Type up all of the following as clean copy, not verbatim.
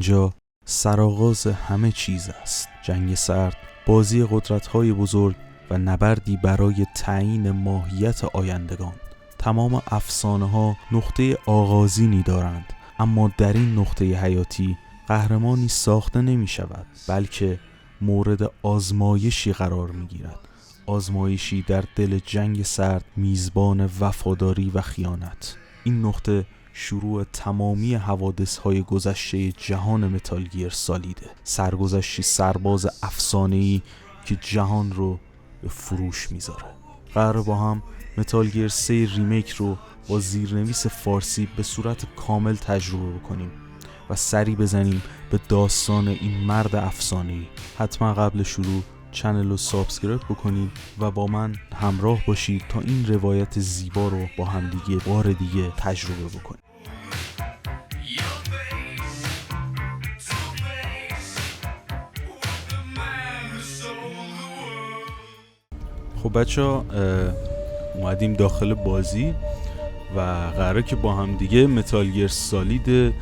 اینجا سرآغاز همه چیز است. جنگ سرد، بازی قدرت‌های بزرگ و نبردی برای تعیین ماهیت آیندگان. تمام افسانه‌ها نقطه آغازینی دارند، اما در این نقطه حیاتی قهرمانی ساخته نمی‌شود، بلکه مورد آزمایشی قرار می‌گیرد. آزمایشی در دل جنگ سرد، میزبان وفاداری و خیانت. این نقطه شروع تمامی حوادث‌های گذشته جهان متال گیر سالیده. سرگذشتی سرباز افسانه‌ای که جهان رو به فروش میذاره. قراره با هم متال گیر 3 ریمیک رو با زیرنویس فارسی به صورت کامل تجربه بکنیم و سری بزنیم به داستان این مرد افسانه‌ای. حتما قبل شروع چنل رو سابسکرایب بکنید و با من همراه باشید تا این روایت زیبا رو با همدیگه بار دیگه تجربه بکنیم. خب بچه‌ها، اومدیم داخل بازی و قراره که با هم دیگه متال گیر سالید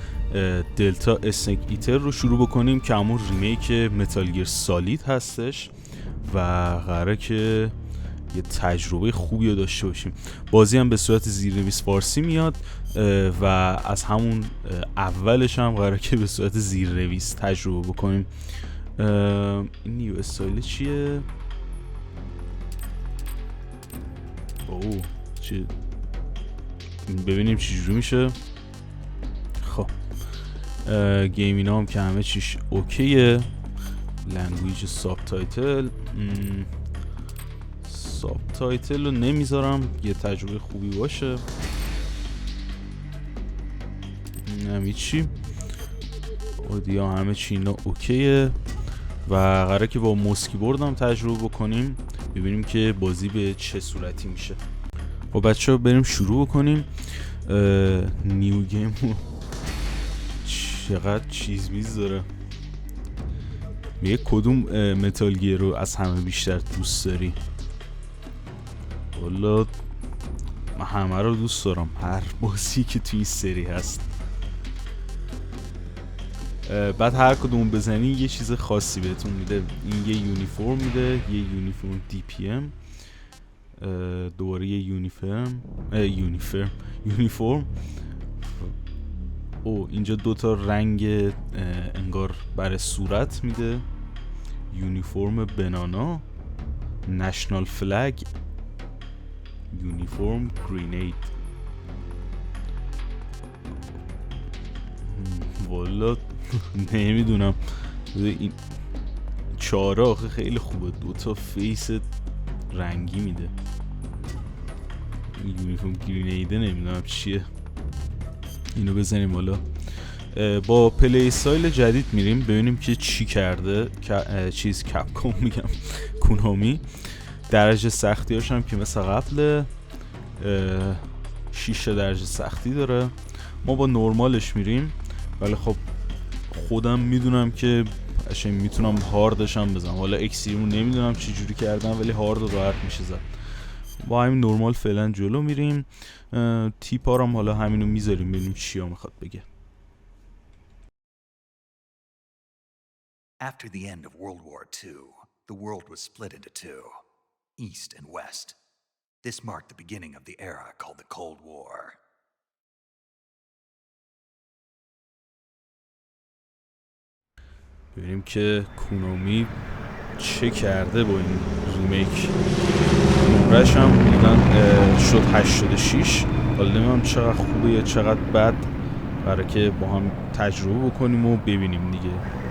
دلتا اسنیک ایتر رو شروع بکنیم که همون ریمیک متال گیر سالید هستش و قراره که یه تجربه خوبی رو داشته باشیم. بازی هم به صورت زیرنویس فارسی میاد و از همون اولش هم قراره که به صورت زیرنویس تجربه بکنیم. این نیو استایل چیه؟ اوه چه ببینیم چی جوری میشه. خب گیمین هم که همه چیش اوکیه. لنگویج سابتایتل رو نمیذارم، یه تجربه خوبی باشه. همه چی اودیو همه چی اینا اوکیه و قراره که با موس کیبورد هم تجربه بکنیم ببینیم که بازی به چه صورتی میشه. خب بچه‌ها بریم شروع بکنیم. نیو گیم چقدر چیز میز داره. میگه کدوم متال گیر رو از همه بیشتر دوست داری؟ والا من همه رو دوست دارم، هر بازی که توی این سری هست. بعد هر کدوم بزنی یه چیز خاصی بهتون میده. این یه یونیفرم میده، یه یونیفرم دی پی ام، دوباره یه یونیفرم. او اینجا دوتا رنگ انگار برای صورت میده. یونیفرم بنانا، نشنال فلگ، یونیفرم گرینید. والا نمیدونم، این چاره آخه خیلی خوبه، دوتا فیس رنگی میده. یونیفرم گرینیده نمیدونم چیه. اینو بزنیم حالا. با پلی استایل جدید میریم ببینیم که چی کرده کپکام میگم کونامی. درجه سختی هاشم که مثل قبل 6 درجه سختی داره. ما با نرمالش میریم، ولی خب خودم میدونم که قشنگ میتونم هاردش هم بزنم. حالا اکسیرمو نمیدونم چی جوری کردن، ولی هارد راحت میشه زد. با همین نرمال فعلا جلو میریم. تیپارم حالا همینو میذاریم ببینیم چیا میخواد بگه. After the end of World War II, the world was split into two, East and West. This marked the beginning of the era called the Cold War. ببینیم که کونامی چه کرده با این ریمیک. نمرش هم بودن شد 86. حالا نمیدونم چقدر خوبه یا چقدر بد، برای که با هم تجربه بکنیم و ببینیم دیگه.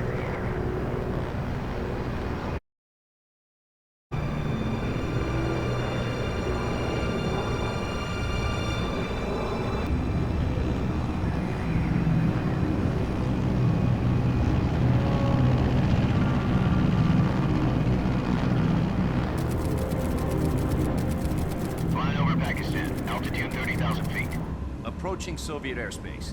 Approaching Soviet airspace.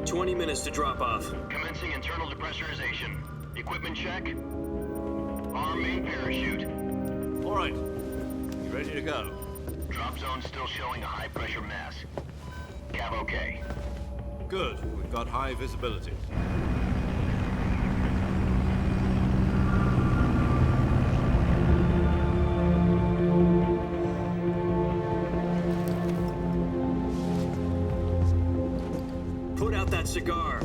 20 minutes to drop off. Commencing internal depressurization. Equipment check. Arm main parachute. All right. You ready to go? Drop zone still showing a high pressure mass. Cav okay. Good. We've got high visibility. Put out that cigar.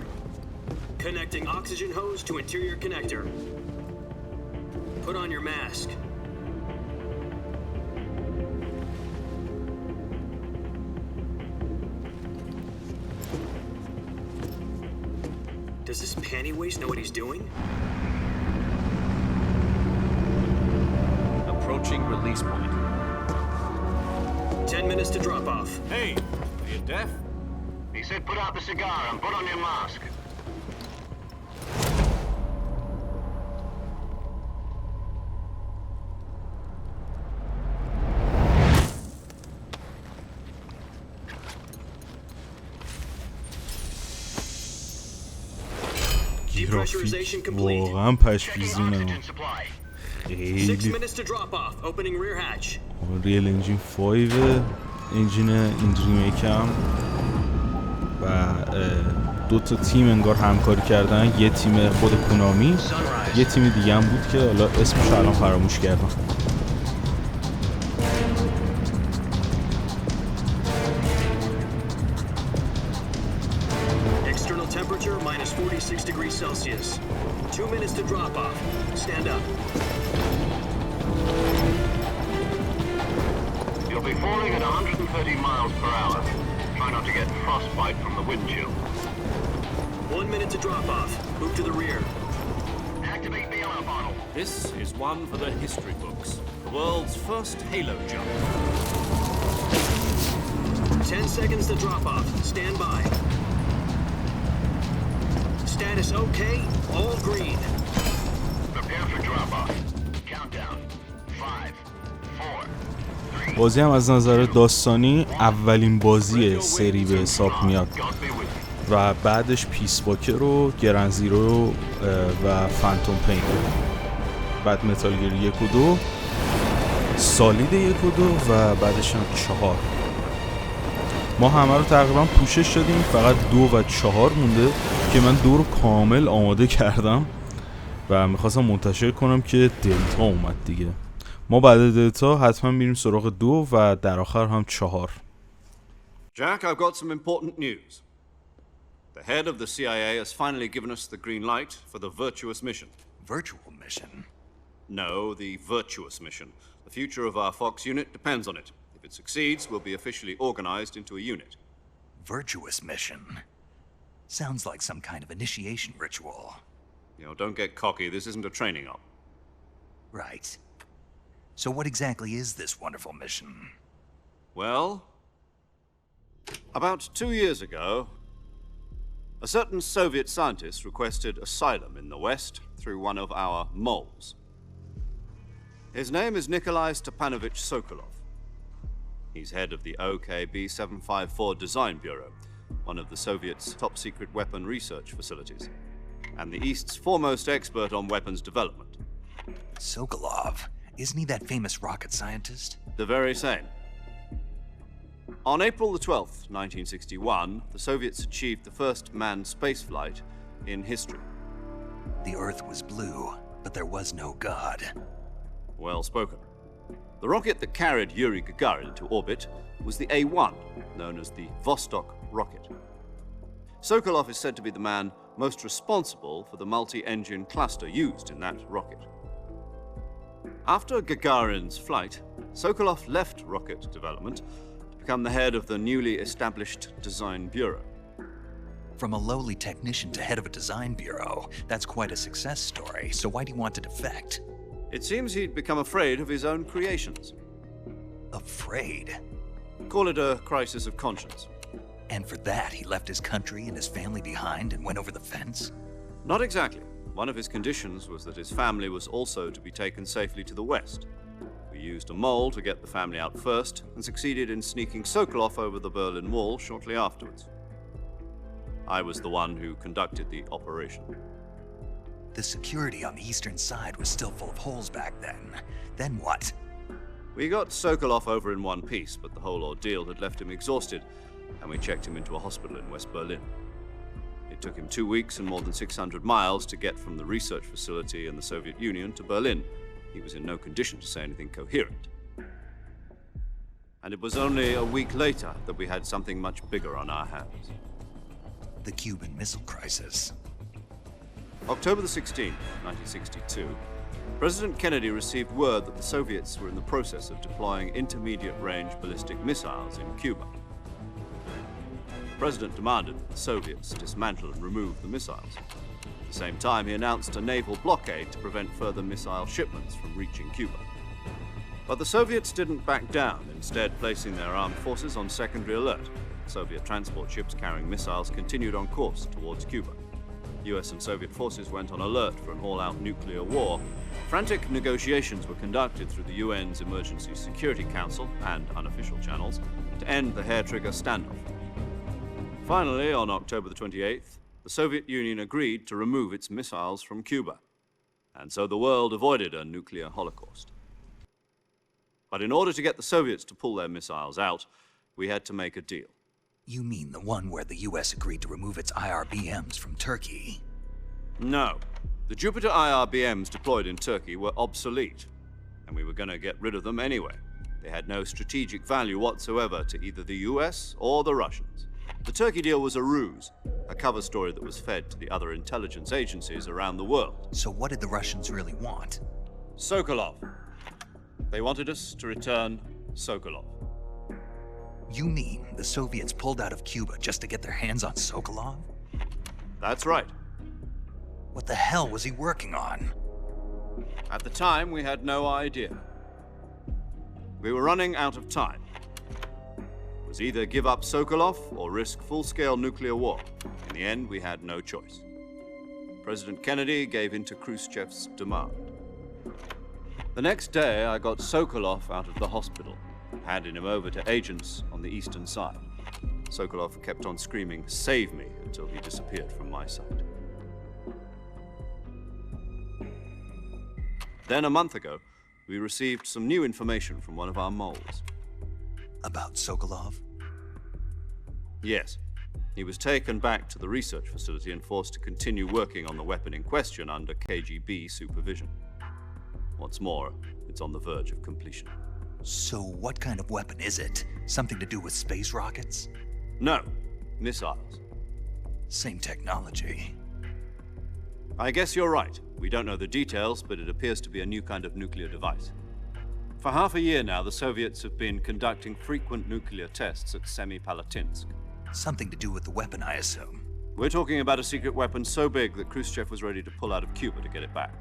Connecting oxygen hose to interior connector. Put on your mask. Does this panty waste know what he's doing? Approaching release point. 10 minutes to drop off. Hey, are you deaf? He said put out the cigar and put on your mask. Depressurization complete. واقعا پشپیزونه. Oxygen supply. 6 خیلی minutes to drop off. Opening rear hatch. ریل انجین 5 انجین این ریمیک هم و دو تا تیم انگار همکاری کردن. یه تیم خود کونامی، یه تیم دیگه هم بود که حالا اسمش الان فراموش کردم. External temperature minus 46 degrees Celsius. 2 minutes to drop off. Stand up. You'll be falling at 130 miles per hour. Try not to get frostbite from the wind chill. 1 minute to drop off. Move to the rear. Activate the alarm bottle. This is one for the history books. The world's first halo jump. 10 seconds to drop off. Stand by. Status okay. All green. Prepare for drop off. Countdown. 5, 4, 3. بازی هم از نظر داستانی اولین بازی سری به حساب میاد God be with you. و بعدش پیس واکر و گرن زیرو و فانتوم پین، بعد متال گیر 1 و 2، سالید 1 و 2 و بعدش هم 4. ما همه رو تقریبا پوشش دادیم، فقط 2 و 4 مونده که من 2 رو کامل آماده کردم و میخواستم منتشر کنم که دلتا اومد دیگه. ما بعد دلتا حتما میریم سراغ 2 و در آخر هم 4. Jack, I've got some important news. The head of the CIA has finally given us the green light for the Virtuous Mission. Virtual mission? No, the Virtuous Mission. The future of our Fox unit depends on it. If it succeeds, we'll be officially organized into a unit. Virtuous mission? Sounds like some kind of initiation ritual. You know, don't get cocky. This isn't a training op. Right. So what exactly is this wonderful mission? Well, about 2 years ago, a certain Soviet scientist requested asylum in the West through one of our moles. His name is Nikolai Stepanovich Sokolov. He's head of the OKB 754 Design Bureau, one of the Soviets' top-secret weapon research facilities, and the East's foremost expert on weapons development. Sokolov? Isn't he that famous rocket scientist? The very same. On April the 12th, 1961, the Soviets achieved the first manned spaceflight in history. The Earth was blue, but there was no God. Well spoken. The rocket that carried Yuri Gagarin into orbit was the A-1, known as the Vostok rocket. Sokolov is said to be the man most responsible for the multi-engine cluster used in that rocket. After Gagarin's flight, Sokolov left rocket development to become the head of the newly established Design Bureau. From a lowly technician to head of a design bureau, that's quite a success story, so why'd he want to defect? It seems he'd become afraid of his own creations. Afraid? Call it a crisis of conscience. And for that, he left his country and his family behind and went over the fence? Not exactly. One of his conditions was that his family was also to be taken safely to the West. We used a mole to get the family out first and succeeded in sneaking Sokolov over the Berlin Wall shortly afterwards. I was the one who conducted the operation. The security on the eastern side was still full of holes back then. Then what? We got Sokolov over in one piece, but the whole ordeal had left him exhausted, and we checked him into a hospital in West Berlin. It took him 2 weeks and more than 600 miles to get from the research facility in the Soviet Union to Berlin. He was in no condition to say anything coherent. And it was only a week later that we had something much bigger on our hands. The Cuban Missile Crisis. October the 16th, 1962, President Kennedy received word that the Soviets were in the process of deploying intermediate-range ballistic missiles in Cuba. The President demanded that the Soviets dismantle and remove the missiles. At the same time, he announced a naval blockade to prevent further missile shipments from reaching Cuba. But the Soviets didn't back down, instead placing their armed forces on secondary alert. Soviet transport ships carrying missiles continued on course towards Cuba. US and Soviet forces went on alert for an all-out nuclear war. Frantic negotiations were conducted through the UN's Emergency Security Council and unofficial channels to end the hair-trigger standoff. Finally, on October the 28th, the Soviet Union agreed to remove its missiles from Cuba. And so the world avoided a nuclear holocaust. But in order to get the Soviets to pull their missiles out, we had to make a deal. You mean the one where the US agreed to remove its IRBMs from Turkey? No. The Jupiter IRBMs deployed in Turkey were obsolete, and we were going to get rid of them anyway. They had no strategic value whatsoever to either the US or the Russians. The Turkey deal was a ruse, a cover story that was fed to the other intelligence agencies around the world. So what did the Russians really want? Sokolov. They wanted us to return Sokolov. You mean the Soviets pulled out of Cuba just to get their hands on Sokolov? That's right. What the hell was he working on? At the time, we had no idea. We were running out of time. It was either give up Sokolov or risk full-scale nuclear war. In the end, we had no choice. President Kennedy gave in to Khrushchev's demand. The next day, I got Sokolov out of the hospital, handing him over to agents on the eastern side. Sokolov kept on screaming, "Save me," until he disappeared from my sight. Then a month ago, we received some new information from one of our moles. About Sokolov? Yes. He was taken back to the research facility and forced to continue working on the weapon in question under KGB supervision. What's more, it's on the verge of completion. So what kind of weapon is it? Something to do with space rockets? No, missiles. Same technology. I guess you're right. We don't know the details, but it appears to be a new kind of nuclear device. For half a year now, the Soviets have been conducting frequent nuclear tests at Semipalatinsk. Something to do with the weapon, I assume. We're talking about a secret weapon so big that Khrushchev was ready to pull out of Cuba to get it back.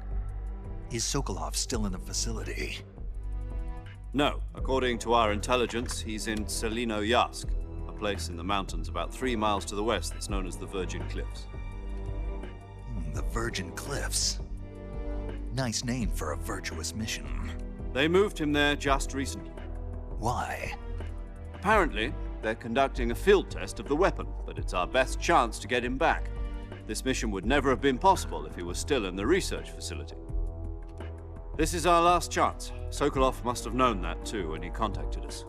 Is Sokolov still in the facility? No. According to our intelligence, he's in Selinoyarsk, a place in the mountains about 3 miles to the west that's known as the Virgin Cliffs. The Virgin Cliffs. Nice name for a virtuous mission. They moved him there just recently. Why? Apparently, they're conducting a field test of the weapon, but it's our best chance to get him back. This mission would never have been possible if he was still in the research facility. This is our last chance. Sokolov must have known that too when he contacted us.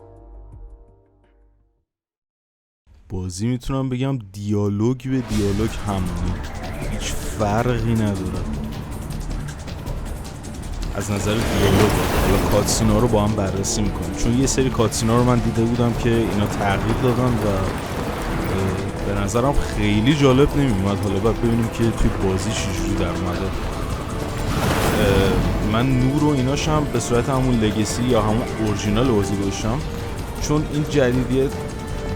بازی میتونم بگم دیالوگ به دیالوگ همونی، هیچ فرقی نداره از نظر دیالوگ. حالا کاتسینا رو با هم بررسی میکنیم، چون یه سری کاتسینا رو من دیده بودم که اینا تغییر دادن و به نظرم خیلی جالب نمیومد. حالا باید ببینیم که توی بازی چجوری در اومده. من نور و ایناش هم به صورت همون لگسی یا همون اورجینال بازی داشتم، چون این جدیدیت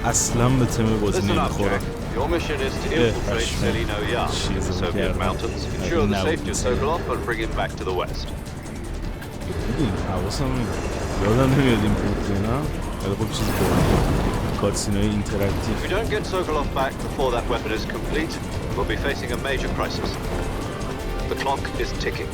اصلا به تم بازی نمیخوره. Your mission is to infiltrate Selinoyarsk in the Soviet mountains, ensure the safety of Sokolov, and bring him back to the west. حواسم یادم نمیاد این بود نه؟ ولی خب چیزی بود کاتسینای اینتراکتیو. If we don't get Sokolov back before that weapon is complete, we'll be facing a major crisis. The clock is ticking.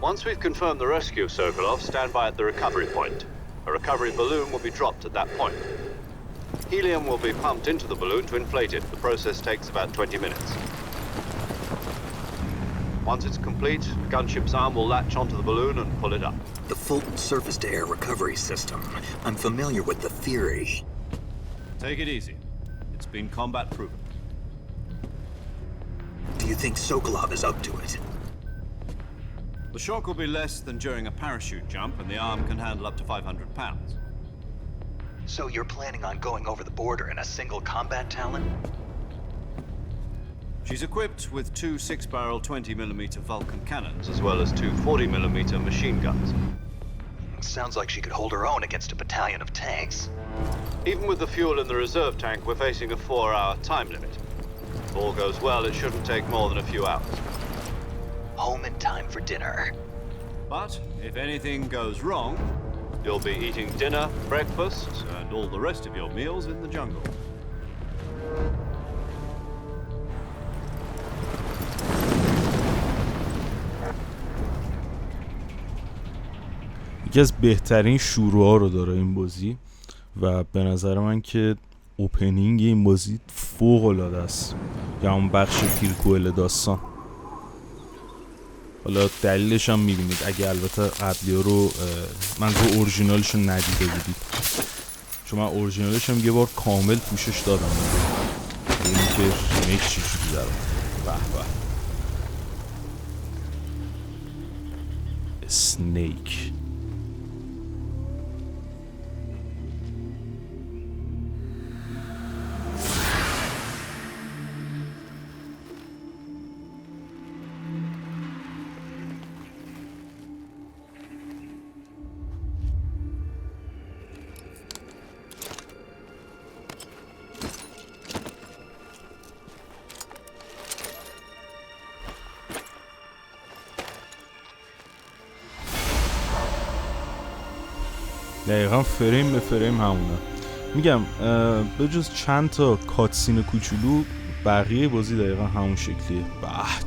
Once we've confirmed the rescue of Sokolov, stand by at the recovery point. A recovery balloon will be dropped at that point. Helium will be pumped into the balloon to inflate it. The process takes about 20 minutes. Once it's complete, the gunship's arm will latch onto the balloon and pull it up. The Fulton surface-to-air recovery system. I'm familiar with the theory. Take it easy. It's been combat proven. Do you think Sokolov is up to it? The shock will be less than during a parachute jump, and the arm can handle up to 500 pounds. So you're planning on going over the border in a single combat Talon? She's equipped with 2 6-barrel 20mm Vulcan cannons, as well as 2 40mm machine guns. Sounds like she could hold her own against a battalion of tanks. Even with the fuel in the reserve tank, we're facing a 4-hour time limit. If all goes well, it shouldn't take more than a few hours. Home in time for dinner. But if anything goes wrong, you'll be eating dinner, breakfast, and all the rest of your meals in the jungle. یکی از بهترین شروع‌ها رو داره این بازی و به نظر من که اوپنینگ این بازی فوق‌العاده است، یا اون بخش پیرکوئل داستان. حالا دلیلش هم می‌بینید اگه البته قبلی‌ها رو منظور اورجینالش رو ندیده بودید، چون من اورجینالش هم یه بار کامل پوشش دادم ببینیم که ریمیک چجوری داره. به به اسنیک. دقیقا فریم به فریم همونه. میگم به جز چند تا کاتسین کوچولو بقیه بازی دقیقا همون شکلیه.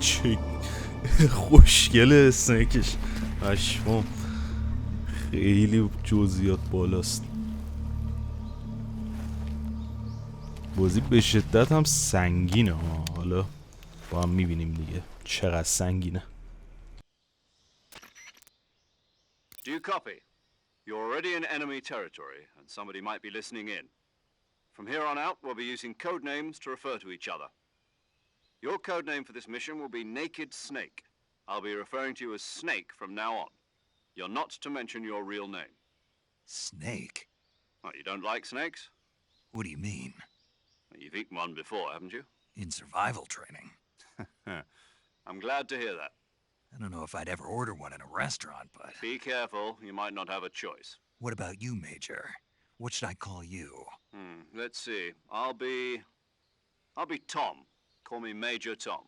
چه خوشگل اسنیکش، پشمام، خیلی جزئیات بالاست. بازی به شدت هم سنگینه ها، حالا با هم میبینیم دیگه چقدر سنگینه. Do you copy? You're already in enemy territory, and somebody might be listening in. From here on out, we'll be using code names to refer to each other. Your code name for this mission will be Naked Snake. I'll be referring to you as Snake from now on. You're not to mention your real name. Snake? Oh, you don't like snakes? What do you mean? Well, you've eaten one before, haven't you? In survival training. I'm glad to hear that. I don't know if I'd ever order one in a restaurant, but... Be careful, you might not have a choice. What about you, Major? What should I call you? Let's see. I'll be Tom. Call me Major Tom.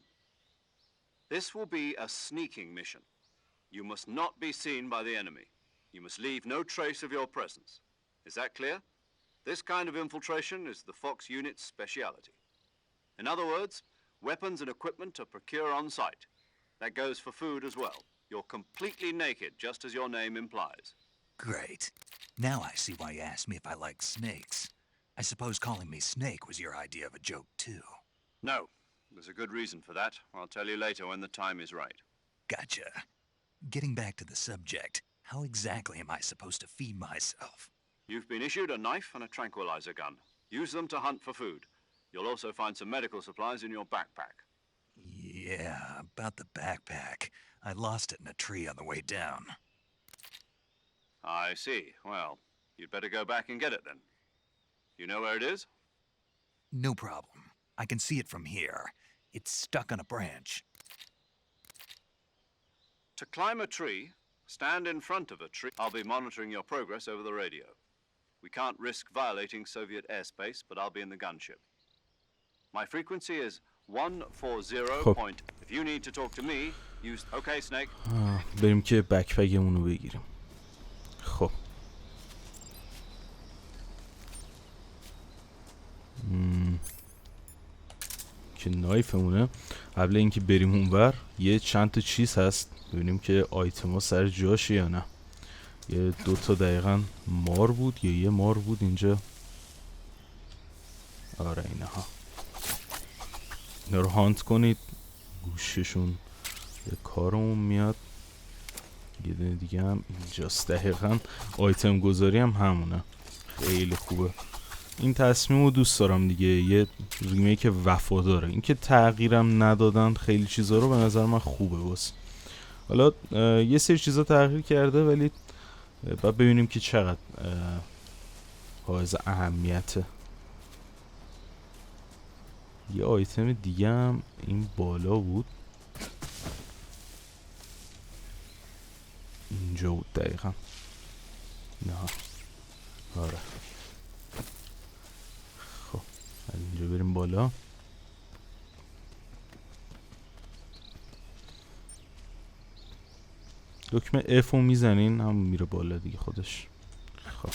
This will be a sneaking mission. You must not be seen by the enemy. You must leave no trace of your presence. Is that clear? This kind of infiltration is the Fox unit's speciality. In other words, weapons and equipment are procure on site. That goes for food as well. You're completely naked, just as your name implies. Great. Now I see why you asked me if I like snakes. I suppose calling me Snake was your idea of a joke, too. No. There's a good reason for that. I'll tell you later when the time is right. Gotcha. Getting back to the subject, how exactly am I supposed to feed myself? You've been issued a knife and a tranquilizer gun. Use them to hunt for food. You'll also find some medical supplies in your backpack. Yeah, about the backpack. I lost it in a tree on the way down. I see. Well, you'd better go back and get it then. You know where it is? No problem. I can see it from here. It's stuck on a branch. To climb a tree, stand in front of a tree. I'll be monitoring your progress over the radio. We can't risk violating Soviet airspace, but I'll be in the gunship. My frequency is 140. If you need to talk to me, use... Okay, Snake. بریم که بکپکمون رو بگیریم. خب که نایفمونه. قبل اینکه بریم اونور یه چند تا چیز هست ببینیم که آیتما سر جاشه یا نه. یه دوتا دقیقا مار بود یا یه مار بود اینجا. آره اینه ها. اینا رو هانت کنید، گوششون یه کارمون میاد. یه دونه دیگه هم اینجاست. دقیقاً آیتم گذاری هم همونه. خیلی خوبه. این تصمیم رو دوست دارم دیگه. یه ریمیک وفاداره. این که تغییرم ندادن خیلی چیزا رو، به نظر من خوبه. واسه حالا یه سری چیزا تغییر کرده، ولی باید ببینیم که چقدر حائز اهمیته. یه آیتم دیگه هم این بالا بود. اینجا بود دقیقا. نه آره. خب از اینجا بریم بالا. دکمه F رو میزنین هم میره بالا دیگه خودش. خب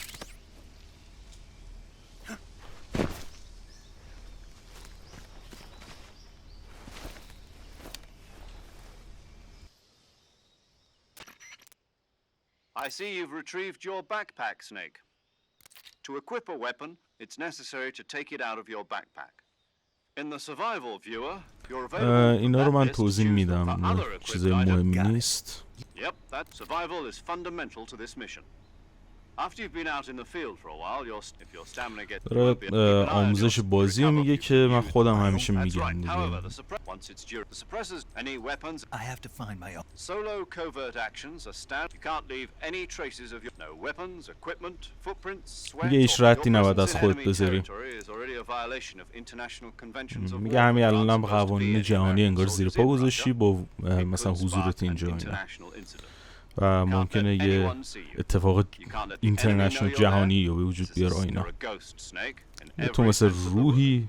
I see you've retrieved your backpack, Snake. To equip a weapon, it's necessary to take it out of your backpack. In the survival viewer, you're available. اینا رو من توضیح میدم. چیزای مهمی نیست. Yep, that survival is fundamental to this mission. After you've been out in the field for a while, if your stamina gets داره آموزش بازی رو میگه که من خودم همیشه میگم دیگه. Once it's due, the suppressors, any weapons. I have to find my own. Solo covert actions are standard. You can't leave any traces of your no weapons, equipment, footprints, sweat. میگه هیچ ردی نباید از خودت بذاری. میگه همین الانم قوانین جهانی انگار زیر پا گذاشتی با مثلا حضورت اینجا اینا. و ممکنه یه اتفاق اینترنشنال جهانی یا به وجود بیاره اینا. تو مثل روحی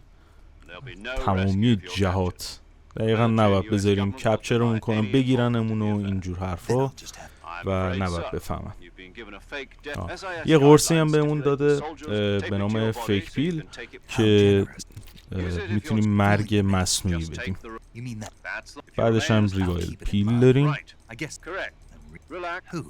تمامی جهات. دقیقا نباید بذاریم کپچرمون کنم بگیرنمون و اینجور حرفا و نباید بفهمن. یه قرصی هم بهمون داده به نام فیک پیل که میتونیم مرگ مصنوعی بدیم. بعدش هم ریوایل پیل داریم. Relax. Who?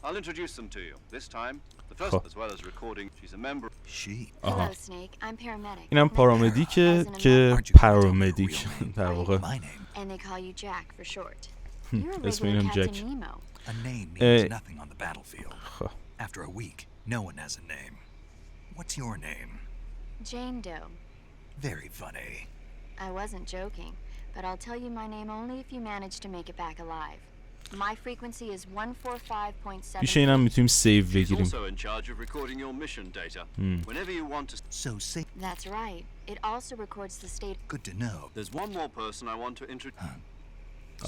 I'll introduce them to you. This time, the first as well as recording, she's a member. She. Hello, Snake. I'm paramedic. اینم پارامدیکه که پارامدیک در واقع. And they call you Jack for short. اسم اینم جک. A name means nothing on the battlefield. After a week, no one has a name. What's your name? Jane Doe. Very funny. I wasn't joking, but I'll tell you my name only if you manage to make it back alive. My frequency is 145.7. میشه اینم میتونیم سیو بگیریم. Also in charge of recording your mission data. Whenever you want to. So say. That's right. It also records the state. Good to know. There's one more person I want to introduce.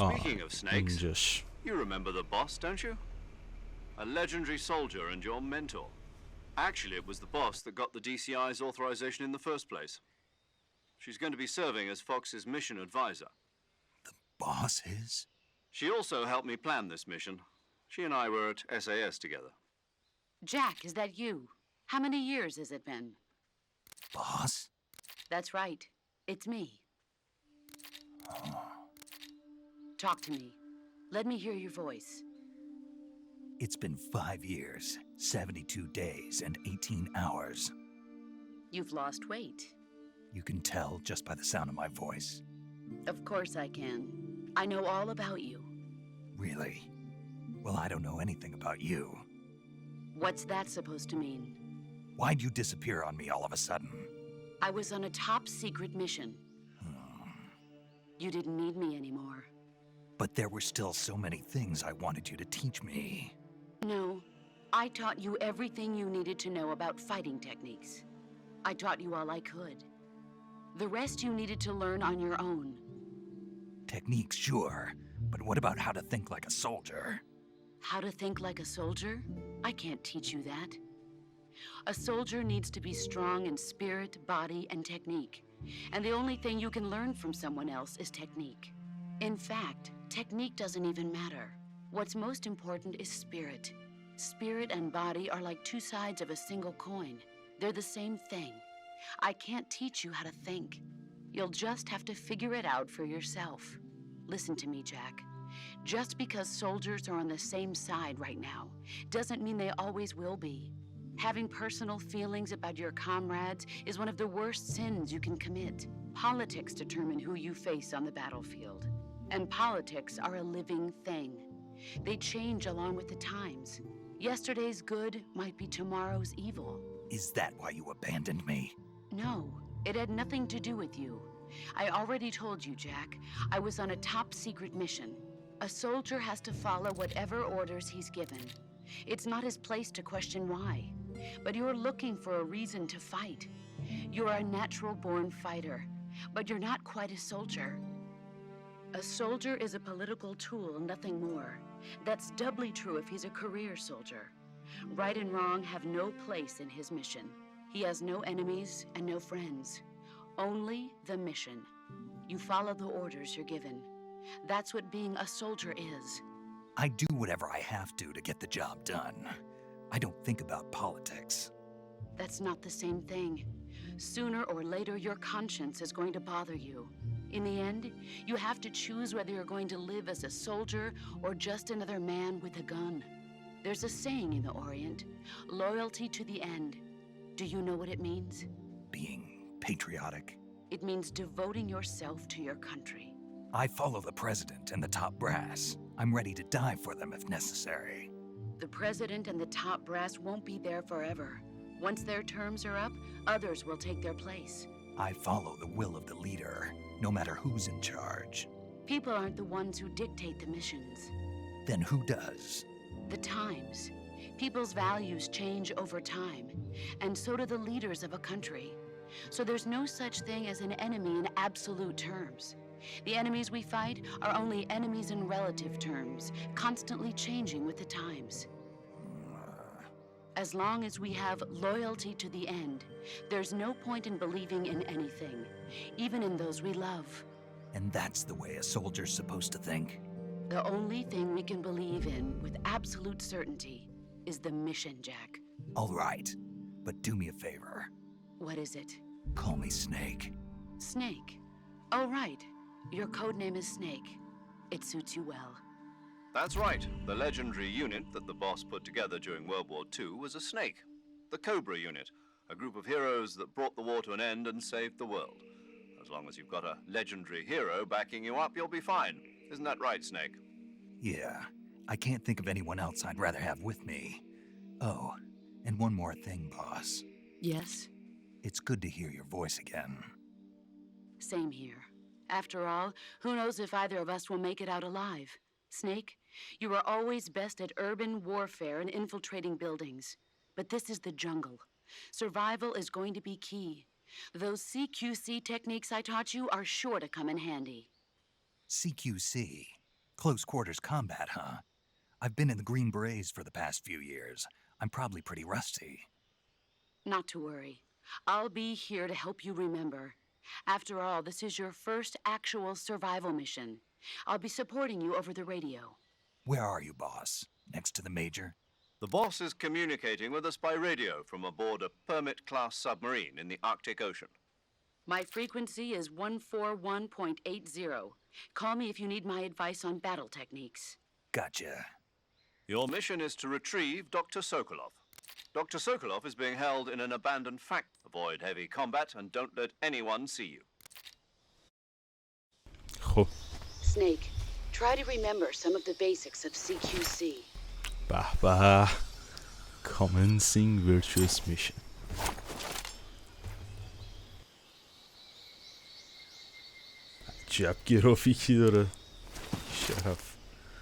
Speaking of snakes, you remember the boss, don't you? A legendary soldier and your mentor. Actually, it was the boss that got the DCI's authorization in the first place. She's going to be serving as Fox's mission advisor. The boss is? She also helped me plan this mission. She and I were at SAS together. Jack, is that you? How many years has it been? Boss? That's right. It's me. Talk to me. Let me hear your voice. It's been 5 years, 72 days, and 18 hours. You've lost weight. You can tell just by the sound of my voice. Of course I can. I know all about you. Really? Well, I don't know anything about you. What's that supposed to mean? Why'd you disappear on me all of a sudden? I was on a top-secret mission. You didn't need me anymore. But there were still so many things I wanted you to teach me. No, I taught you everything you needed to know about fighting techniques. I taught you all I could. The rest you needed to learn on your own. Techniques, sure. But what about how to think like a soldier? How to think like a soldier? I can't teach you that. A soldier needs to be strong in spirit, body, and technique. And the only thing you can learn from someone else is technique. In fact, technique doesn't even matter. What's most important is spirit. Spirit and body are like two sides of a single coin. They're the same thing. I can't teach you how to think. You'll just have to figure it out for yourself. Listen to me, Jack. Just because soldiers are on the same side right now doesn't mean they always will be. Having personal feelings about your comrades is one of the worst sins you can commit. Politics determine who you face on the battlefield. And politics are a living thing. They change along with the times. Yesterday's good might be tomorrow's evil. Is that why you abandoned me? No, it had nothing to do with you. I already told you, Jack. I was on a top-secret mission. A soldier has to follow whatever orders he's given. It's not his place to question why. But you're looking for a reason to fight. You're a natural-born fighter, but you're not quite a soldier. A soldier is a political tool, nothing more. That's doubly true if he's a career soldier. Right and wrong have no place in his mission. He has no enemies and no friends. Only the mission. You follow the orders you're given. That's what being a soldier is. I do whatever I have to get the job done. I don't think about politics. That's not the same thing. Sooner or later, your conscience is going to bother you. In the end, you have to choose whether you're going to live as a soldier or just another man with a gun. There's a saying in the Orient, loyalty to the end. Do you know what it means? Being patriotic. It means devoting yourself to your country. I follow the president and the top brass. I'm ready to die for them if necessary. The president and the top brass won't be there forever. Once their terms are up, others will take their place. I follow the will of the leader, no matter who's in charge. People aren't the ones who dictate the missions. Then who does? The times. People's values change over time, and so do the leaders of a country. So there's no such thing as an enemy in absolute terms. The enemies we fight are only enemies in relative terms, constantly changing with the times. As long as we have loyalty to the end, there's no point in believing in anything, even in those we love. And that's the way a soldier's supposed to think? The only thing we can believe in with absolute certainty is the mission, Jack. All right, but do me a favor. What is it? Call me Snake. Snake? Oh, right. Your code name is Snake. It suits you well. That's right. The legendary unit that the boss put together during World War II was a snake. The Cobra unit, a group of heroes that brought the war to an end and saved the world. As long as you've got a legendary hero backing you up, you'll be fine. Isn't that right, Snake? Yeah. I can't think of anyone else I'd rather have with me. Oh, and one more thing, boss. Yes? It's good to hear your voice again. Same here. After all, who knows if either of us will make it out alive? Snake, you are always best at urban warfare and infiltrating buildings. But this is the jungle. Survival is going to be key. Those CQC techniques I taught you are sure to come in handy. CQC? Close quarters combat, huh? I've been in the Green Berets for the past few years. I'm probably pretty rusty. Not to worry. I'll be here to help you remember. After all, this is your first actual survival mission. I'll be supporting you over the radio. Where are you, boss? Next to the major? The boss is communicating with us by radio from aboard a Permit-class submarine in the Arctic Ocean. My frequency is 141.80. Call me if you need my advice on battle techniques. Gotcha. Your mission is to retrieve Dr. Sokolov. Dr. Sokolov is being held in an abandoned factory. Avoid heavy combat and don't let anyone see you. خب Snake, try to remember some of the basics of CQC. به به. Commencing Virtuous Mission. عجب گرافیکی داره. شرف.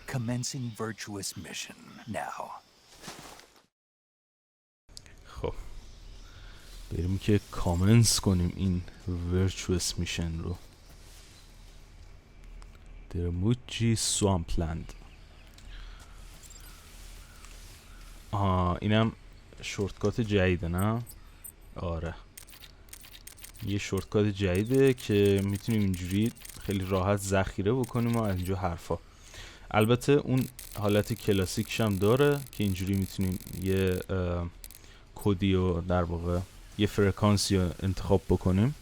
Commencing Virtuous Mission now. خب بریم که کامنس کنیم این Virtuous Mission رو. درموجی سوامپلند. اینم شورتکات جدیده نه؟ آره یه شورتکات جدیده که میتونیم اینجوری خیلی راحت ذخیره بکنیم و از اینجا حرفا. البته اون حالت کلاسیکش هم داره که اینجوری میتونیم یه کدی و در واقع یه فرکانسی رو انتخاب بکنیم،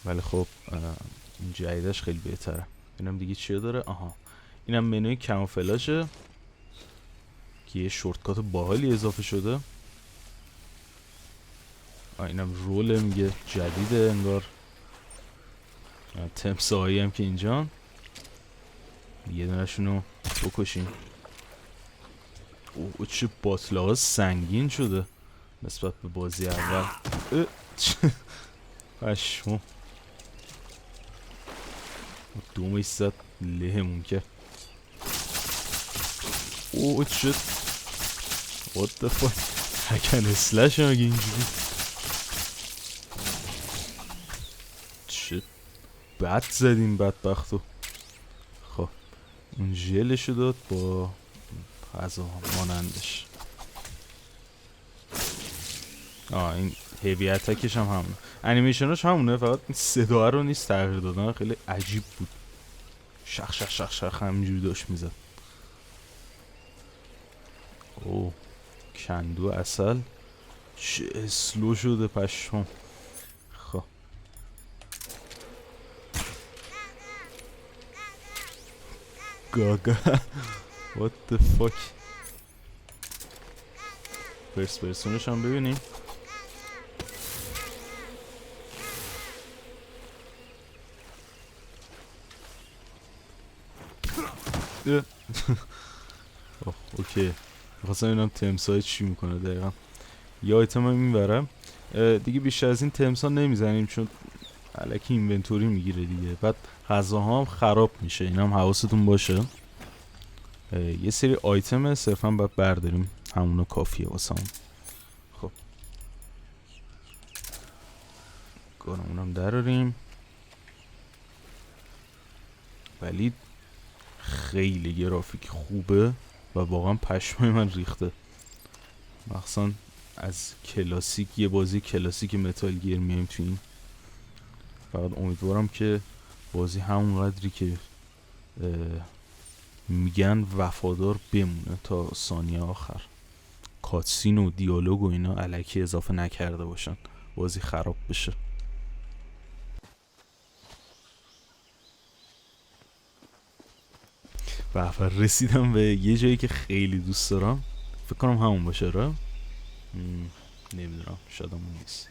ولی خب این جدیدش خیلی بهتره. اینم دیگه چیه داره؟ اینم منوی کاموفلاژه که یه شورتکات باحالی اضافه شده. اینم رول میگه جدیده انگار. تمسایی هم که اینجا یه دونشونو بکشیم. اوه چه باطلاقه سنگین شده نسبت به بازی اول. پشمو دومش زد لهمون که. اوه چه what the fuck هکن اسلش مگه اینجوری. چه بد زدیم بدبختو. خب اون ژلشو داد با غذا مانندش. این هیوی اتکش هم همونه، انیمیشناش همونه، فقط این صدا رو نیست تغییر دادن. خیلی عجیب بود. شخ شخ شخ شخ همینجوری داشت میزد. اوه کندو اصل چه اسلو شده پشم. خب گاگا what the fuck. پرسونش هم ببینیم. اوکی میخواستم اینم تمسای چی میکنه دقیقا. یه آیتم هم میبرم دیگه. بیشتر از این تمسا نمیزنیم چون الکی اینونتوری میگیره دیگه. بعد غذاها هم خراب میشه، این هم حواستون باشه. یه سری آیتمه صرفا باید برداریم، همونو کافیه واسه هم. خب گارمونم دراریم. ولی خیلی گرافیک خوبه و واقعا پشمای من ریخته. مخصوصا از کلاسیک، یه بازی کلاسیک متال گیر میایم تو این. فقط امیدوارم که بازی همون قدری که میگن وفادار بمونه تا ثانیه آخر. کاتسین و دیالوگ و اینا الکی اضافه نکرده باشن بازی خراب بشه. و رسیدم به یه جایی که خیلی دوست دارم. فکر کنم همون باشه را نمیدونم، شاید همون نیست.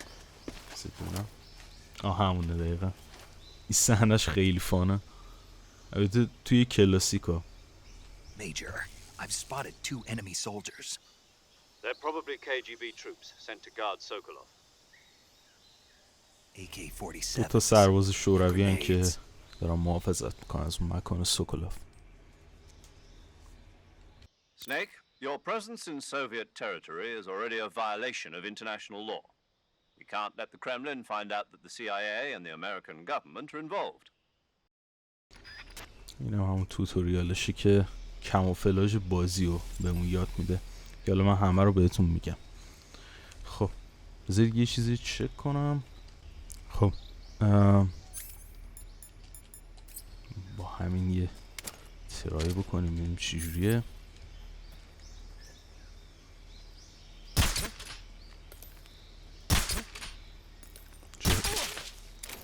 همونه دقیقا. این صحنه‌اش خیلی فانه. البته توی کلاسیکا. Major, I've spotted 2 enemy soldiers. They're probably KGB troops sent to guard Sokolov. AK-47. دو تا سرباز شوروی هن که دارن محافظت میکنن از اون مکان سوکولوف. Snake, your presence in Soviet territory is already a violation of international law. We can't let the Kremlin find out that the CIA and the American government are involved. این همون توتوریالشه که کاموفلاژ بازی رو بهمون یاد میده که حالا من همه رو بهتون میگم. خب بذارید یه چیزی چک کنم. خب با همین یه ترای بکنیم ببینیم چی جوریه.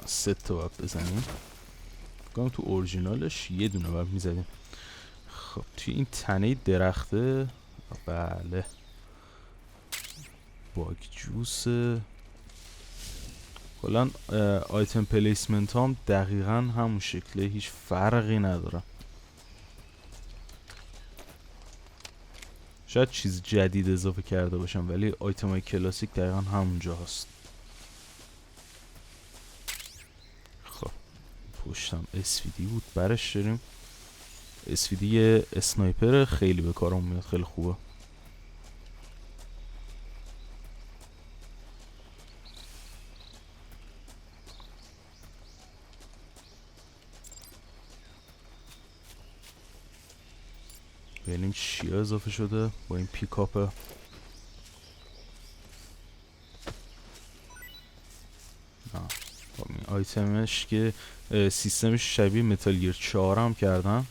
سه تا باید بزنیم. بگم تو اورژینالش یه دونه باید میزدیم. خب توی این تنه درخته. بله باگ جوس. کلان آیتم پلیسمنت هم دقیقا همون شکله، هیچ فرقی نداره. شاید چیز جدید اضافه کرده باشم ولی آیتم های کلاسیک دقیقا همونجا هست. خب پشتم SVD بود برش داریم. SVD یه اسنایپر خیلی به کارم میاد، خیلی خوبه. ببینیم چیا اضافه شده با این پیکاپه. این آیتمش که سیستمش شبیه متال گیر 4 هم کردن.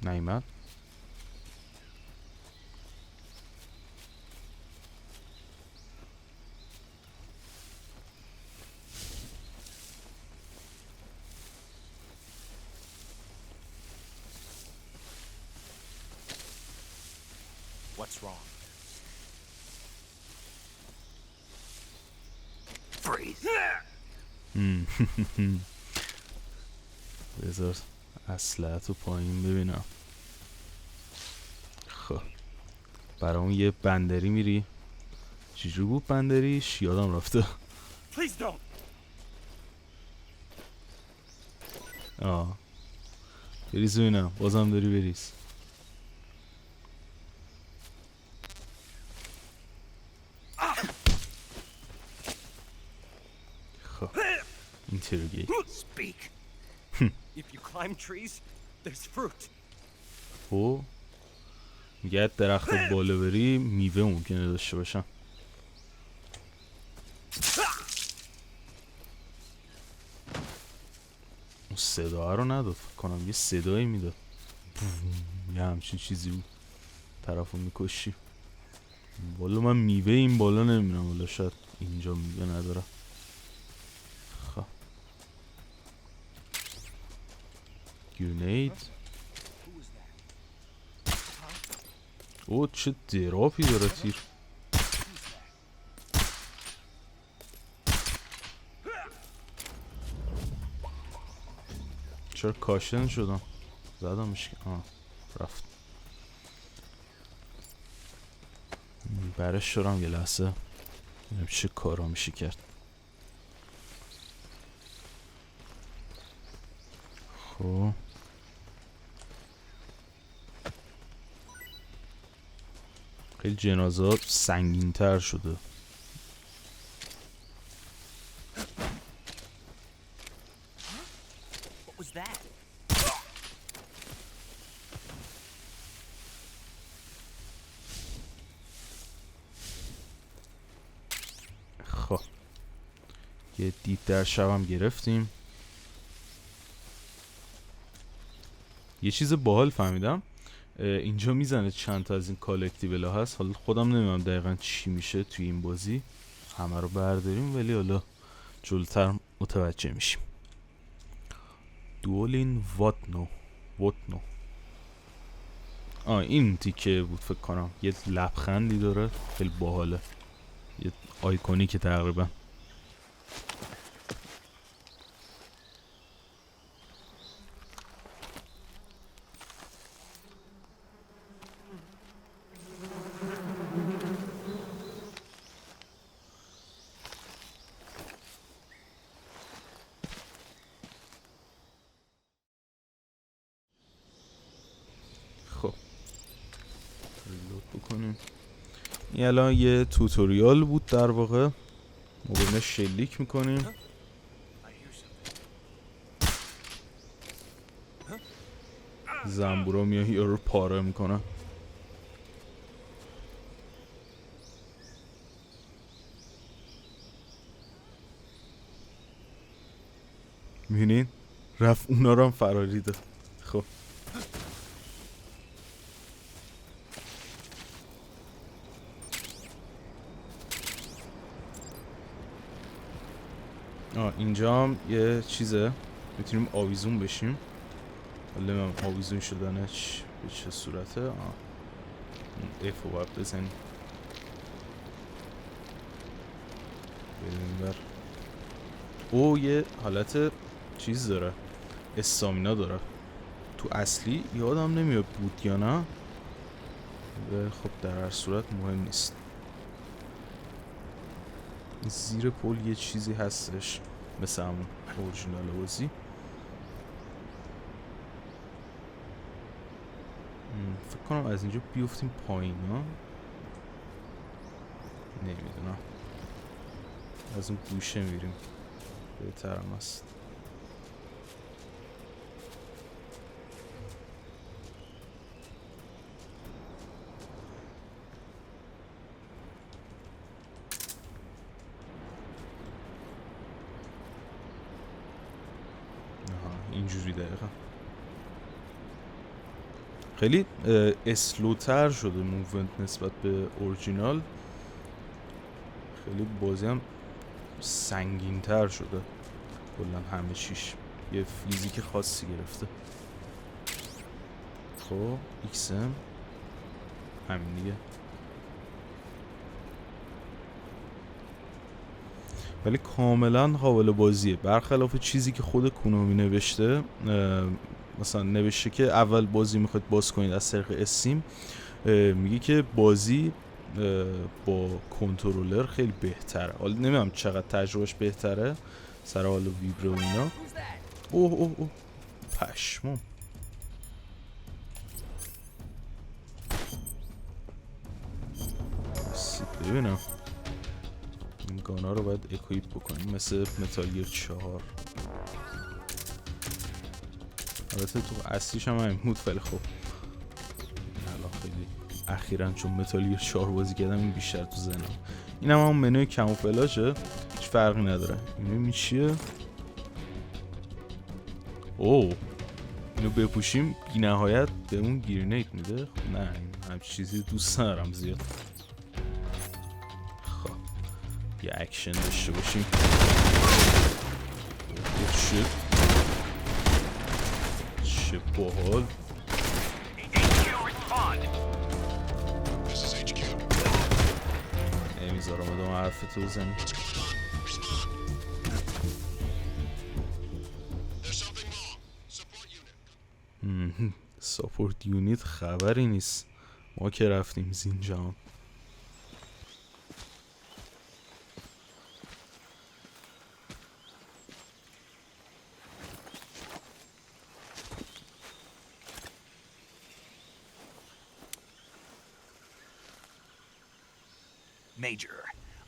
نیمد What's wrong? Freeze. بذار اسلحه‌تو پایین ببینم. خب برامون یه بندری میری؟ چجور بود بندریش؟ یادم رفته. بریز ببینم. بازم داری بریز. خب اینتروگیت. If you climb trees, there's fruit. خب میگه درخت بالا بری میوه ممکنه داشته باشم. اون صدا رو نداد فکر کنم، یه صدایی میداد، یه همچین چیزی بود. طرفو میکشی. والا من میوه این بالا نمیبینم، والا شاید اینجا میوه نداره. خب گرینید. او چه دراپی داره تیر. چرا کاشن شدم؟ زدمش که رفت. برش شدم یه لحظه ببینم چه کارا میشه کرد. خب خیلی جنازات سنگین تر شده. خب یه دید در شبم گرفتیم. یه چیز باحال فهمیدم اینجا میزنه چند تا از این کالکتیبل ها هست. حالا خودم نمیدونم دقیقا چی میشه توی این بازی، همه رو برداریم ولی حالا جلوتر متوجه میشیم. دولین واتنو این تیکه بود فکر کنم، یه لبخندی داره خیلی باحاله، یه آیکونیکه تقریبا. این الان یه توتوریال بود در واقع، ما بریم شلیک میکنیم. زنبورا میاد یا رو پاره میکنن. میبینین رفت اونا رو هم فراریده. خب اینجا هم یه چیزه میتونیم آویزون بشیم. حالا من آویزون شدنش به چه صورته؟ اف رو باید بزنیم. بریم بر. او یه حالت چیز داره، استامینا داره. تو اصلی یادم نمیاد بود یا نه، خب در هر صورت مهم نیست. زیر پل یه چیزی هستش مثل همون اورجینال بازی. فکر کنم از اینجا بیفتیم پایین ها، نمیدونم، از اون گوشه میریم بهترم است. اینجوری دقیقا خیلی اسلوتر شده موومنت نسبت به اورجینال. خیلی بازی هم سنگین تر شده، کلا همه چیش یه فیزیک خاصی گرفته. خب ایکسم همین دیگه. ولی کاملا قابل بازیه، برخلاف چیزی که خود کنامی نوشته. مثلا نوشته که اول بازی میخواید باز کنید از طریق استیم، میگه که بازی با کنترلر خیلی بهتره. حالا نمیدونم چقدر تجربهش بهتره سر حال ویبره و اینا. اوه پشمام. ببینم این گانا رو باید اکویپ بکنیم مثل متال گیر 4. البته تو اصلیش هم همین بود، ولی خب الان خیلی اخیراً چون متال گیر 4 بازی کردم این بیشتر تو ذهنم. این هم همون منوی کاموفلاژه، هیچ فرقی نداره. اینو چیه؟ اوه اینو بپوشیم بی نهایت بهمون گرینیت میده. خب نه این هم چیزی دوست ندارم زیاد. خب یه اکشن داشته باشیم. چه باحال. نمیذارم ادامه حرف تو بزنی. ساپورت یونیت خبری نیست، ما که رفتیم زینجان. Major,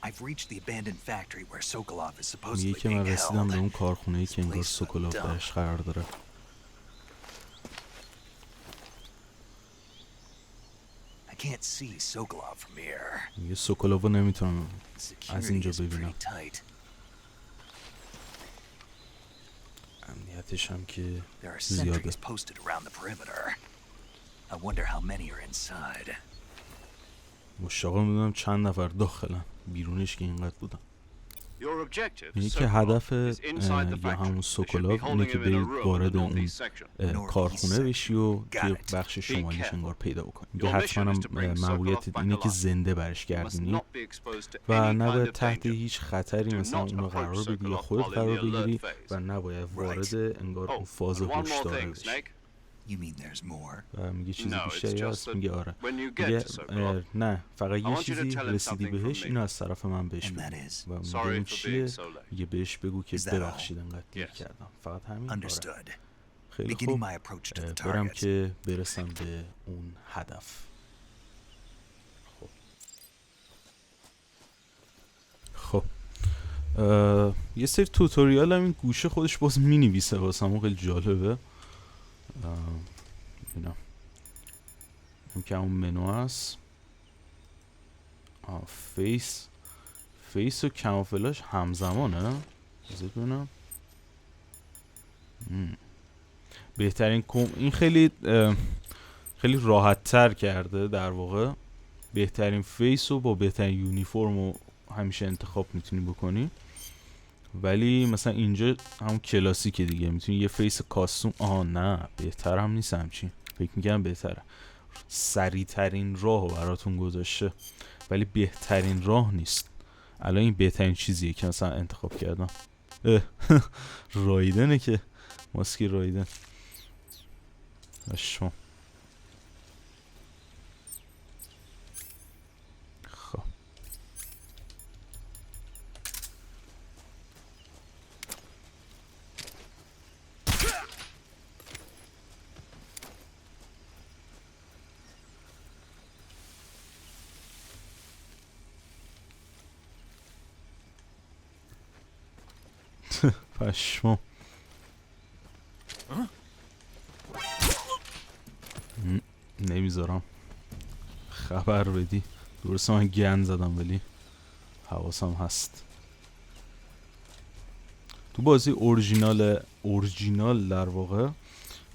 I've reached the abandoned factory where Sokolov is میگه supposedly که being من رسیدم به اون held. کارخونه‌ای که انگار سوکولوف درش قرار داره. I can't see Sokolov from here. میگه سوکولوف رو نمیتونم از Security اینجا is ببینم. pretty tight. امنیتش هم که There are زیاده. sentries posted around the perimeter. I wonder how many are inside. مشتاقم بدونم چند نفر داخلن، بیرونش که اینقدر بودن. Your objective میگه is که هدف Sokolov is inside the یا factory. همون They should be سوکولوف holding اینه که him in a برید room in وارد the اون northeast section. کارخونه بشی و Got توی it. بخش شمالیش انگار پیدا بکنی. میگه Your mission حتما is to bring ماموریت Sokolov اینه back که alive. زنده برش You must گردونی not be exposed to و any kind نباید of تحت danger. هیچ خطری Do مثلا not اونو approach قرار بدی یا Sokolov خودت while in قرار the alert بگیری phase. و نباید وارد انگار اون Oh, فاز and one more هشدار thing, بشی. Snake. You mean there's more? و میگه چیز No, it's بیشتری just هست. that میگه آره. when you get میگه to Sokolov, نه فقط I یه want you to چیزی tell him رسیدی something from بهش me. اینو از طرف من بهش And بگو. that is? و میگه Sorry این for چیه؟ being so late. میگه بهش بگو که Is that ببخشید all? انقدر دیر Yes. کردم. فقط همین. آره. Understood. خیلی Beginning خوب. my approach to the برم targets. که برسم به اون هدف. خب یه سری توتوریال هم این گوشه خودش باز می نویسه واسه همون، خیلی جالبه. ببینم این که همون منو هست. فیس و کاموفلاژ همزمانه. بذار ببینم. بهترین این خیلی راحت تر کرده در واقع. بهترین فیس رو با بهترین یونیفرم رو همیشه انتخاب میتونی بکنی، ولی مثلا اینجا همون کلاسیکه دیگه، میتونی یه فیس کاستوم. نه بهتر هم نیست همچین، فکر میگم بهتره. سریع ترین راه رو براتون گذاشته ولی بهترین راه نیست. الان این بهترین چیزیه که مثلا انتخاب کردم. رایدنه که ماسکی رایدن. شما خب پشمام. نمیذارم خبر بدی. درسته من گند زدم ولی حواسم هست. تو بازی اورجینال در واقع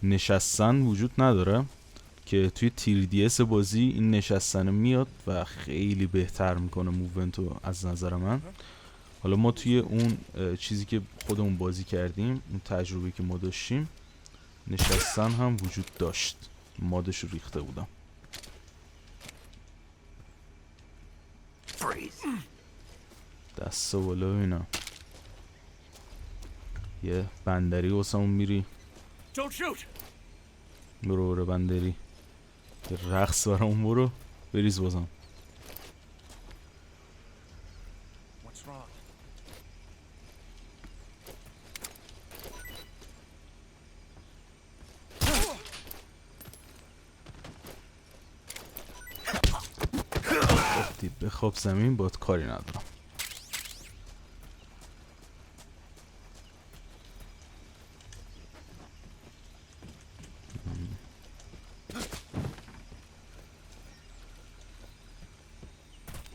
نشستن وجود نداره که توی 3DS بازی این نشستن میاد و خیلی بهتر میکنه موومنتو از نظر من. حالا ما توی اون چیزی که خودمون بازی کردیم، اون تجربه که ما داشتیم، نشستن هم وجود داشت. مادش رو ریخته بودم. دست بالا ببینم. یه بندری واسمون میری؟ Don't shoot! برو بندری. یه رقص برامون برو. بریز بازم. What's wrong? گفتی بخواب زمین باد کاری ندارم.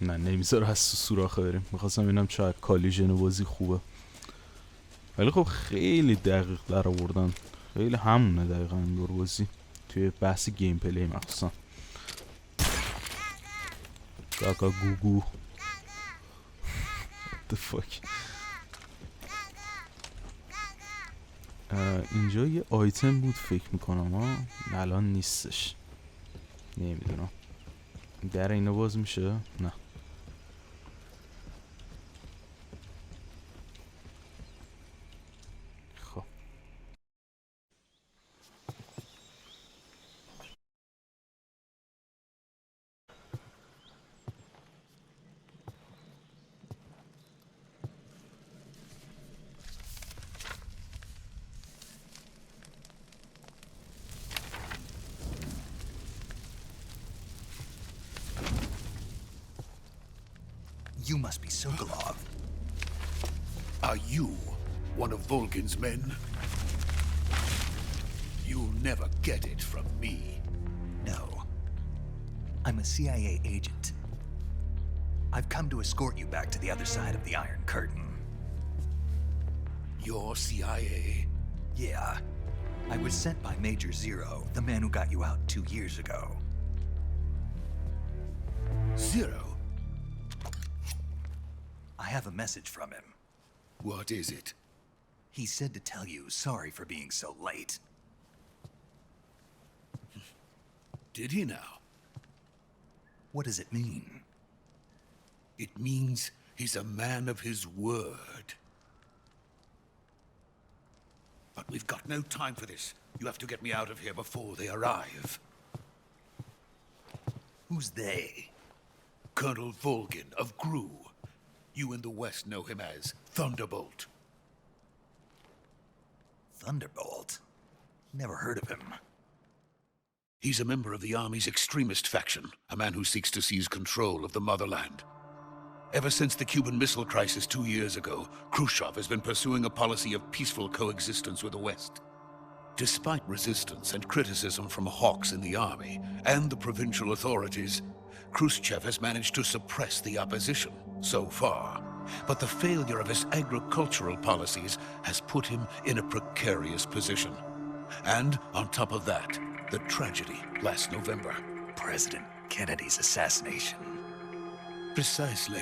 نه نمیذاره از سوراخه بریم. میخواستم ببینم چقدر کالیژن بازی خوبه، ولی خب خیلی دقیق در آوردن. خیلی همونه دقیقا این دور بازی توی بحث گیم پلی مخصوصا. کاکا گوگو What the fuck. اینجا یه آیتم بود فکر میکنم ها، الان نیستش. نمیدونم در اینو باز میشه؟ نه. خب You must be Sokolov. Are you one of Volgin's men? You'll never get it from me. No. I'm a CIA agent. I've come to escort you back to the other side of the Iron Curtain. You're CIA? Yeah. I was sent by Major Zero, the man who got you out 2 years ago. Zero? I have a message from him. What is it? He said to tell you sorry for being so late. Did he now? What does it mean? It means he's a man of his word. But we've got no time for this. You have to get me out of here before they arrive. Who's they? Colonel Volgin of Gru. You in the West know him as Thunderbolt. Thunderbolt? Never heard of him. He's a member of the Army's extremist faction, a man who seeks to seize control of the motherland. Ever since the Cuban Missile Crisis 2 years ago, Khrushchev has been pursuing a policy of peaceful coexistence with the West. Despite resistance and criticism from hawks in the army and the provincial authorities, Khrushchev has managed to suppress the opposition so far. But the failure of his agricultural policies has put him in a precarious position. And on top of that, the tragedy last November. President Kennedy's assassination. Precisely.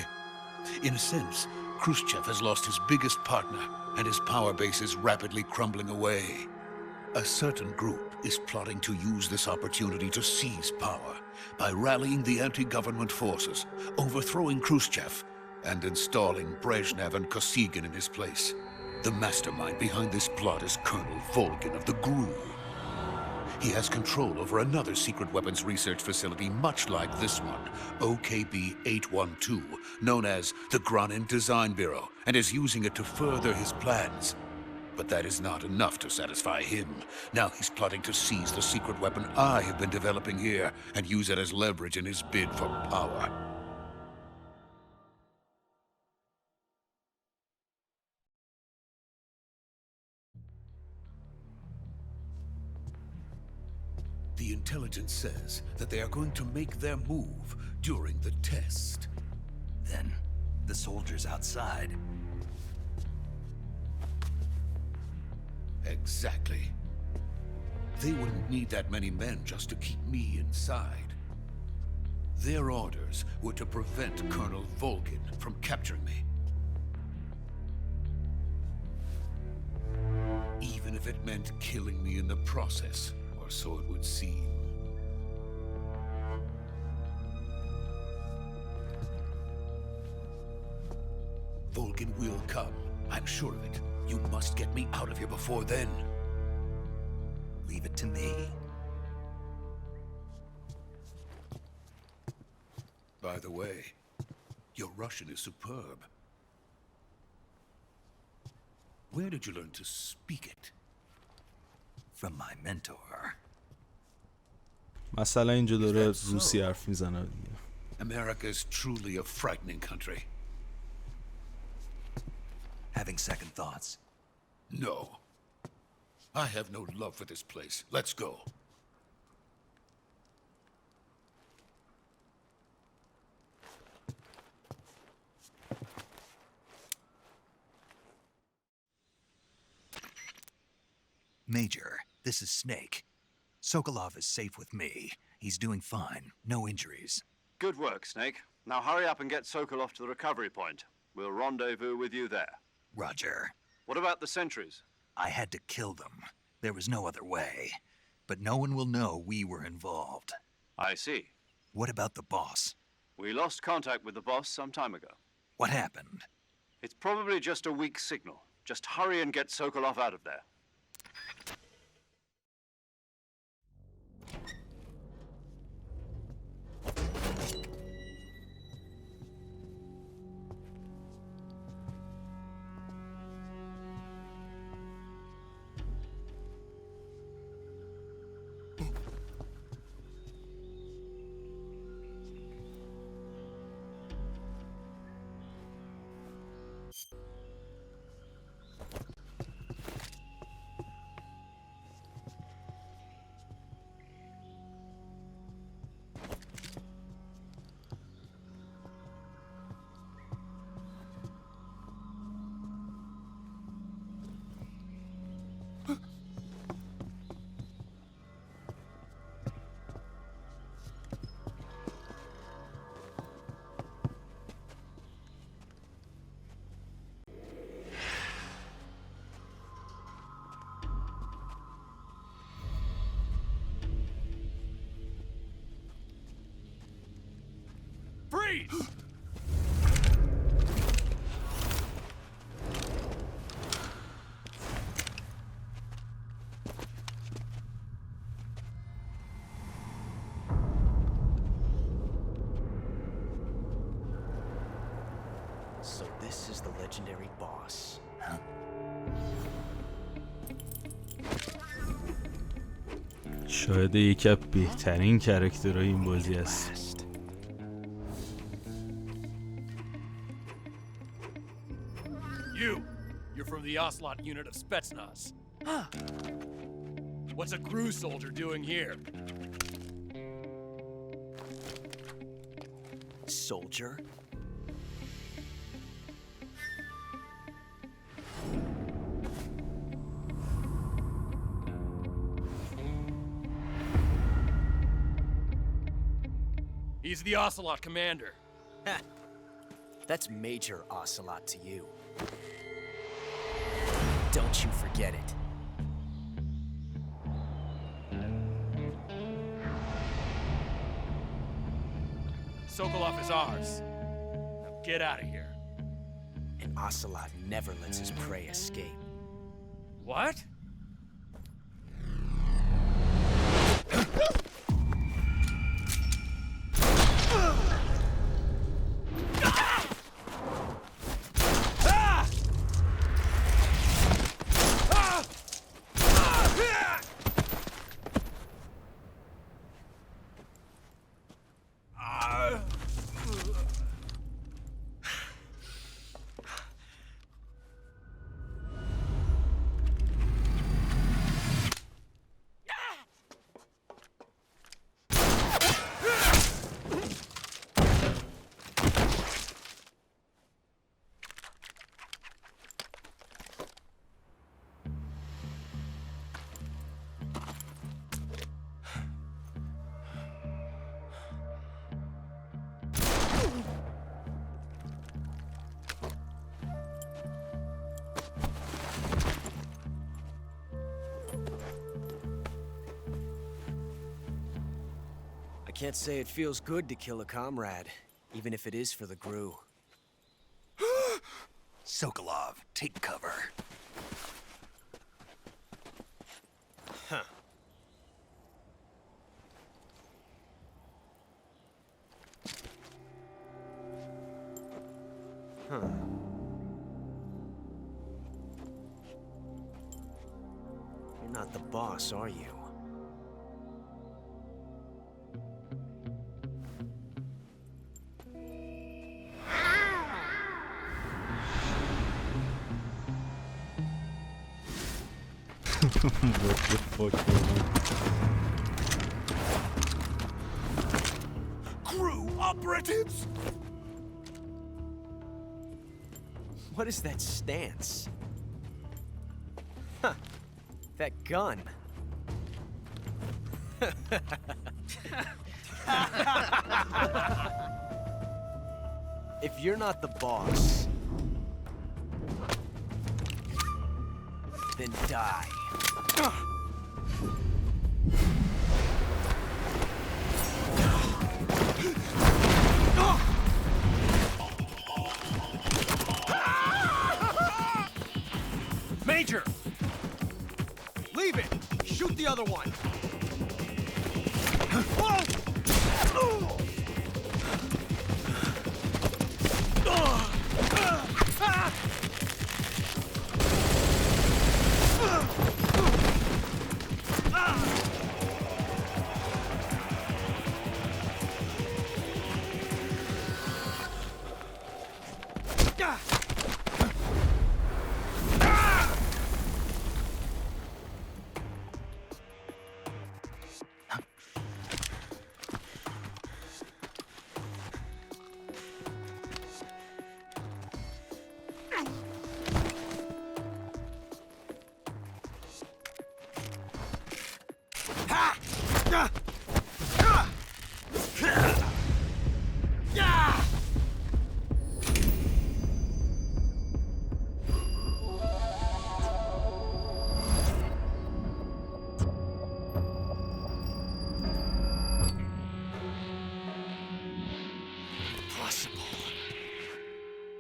In a sense, Khrushchev has lost his biggest partner, and his power base is rapidly crumbling away. A certain group is plotting to use this opportunity to seize power by rallying the anti-government forces, overthrowing Khrushchev, and installing Brezhnev and Kosygin in his place. The mastermind behind this plot is Colonel Volgin of the Gru. He has control over another secret weapons research facility much like this one, OKB-812, known as the Granin Design Bureau, and is using it to further his plans. But that is not enough to satisfy him. Now he's plotting to seize the secret weapon I have been developing here and use it as leverage in his bid for power. The intelligence says that they are going to make their move during the test. Then, the soldiers outside. Exactly. They wouldn't need that many men just to keep me inside. Their orders were to prevent Colonel Volgin from capturing me. Even if it meant killing me in the process, or so it would seem. Volgin will come, I'm sure of it. You must get me out of here before then. Leave it to me. By the way, your Russian is superb. Where did you learn to speak it? From my mentor. مثلا اینجا داره روسی حرف میزنه. America is truly a frightening country. Having second thoughts? No. I have no love for this place. Let's go. Major, this is Snake. Sokolov is safe with me. He's doing fine. No injuries. Good work, Snake. Now hurry up and get Sokolov to the recovery point. We'll rendezvous with you there. Roger. What about the sentries? I had to kill them. There was no other way. But no one will know we were involved. I see. What about the boss? We lost contact with the boss some time ago. What happened? It's probably just a weak signal. Just hurry and get Sokolov out of there. Freeze! So this is the legendary boss, huh? شاید یکی از بهترین کاراکترهای این بازی است. You're from the Ocelot unit of Spetsnaz. What's a crew soldier doing here? Soldier? He's the Ocelot commander. That's Major Ocelot to you. Don't you forget it. Sokolov is ours. Now get out of here. And Ocelot never lets his prey escape. What? I can't say it feels good to kill a comrade, even if it is for the GRU. Sokolov, take cover. the boss, are you? What the fuck, man? Crew operatives! What is that stance? Huh. That gun. If you're not the boss, then die. Major! Leave it! Shoot the other one!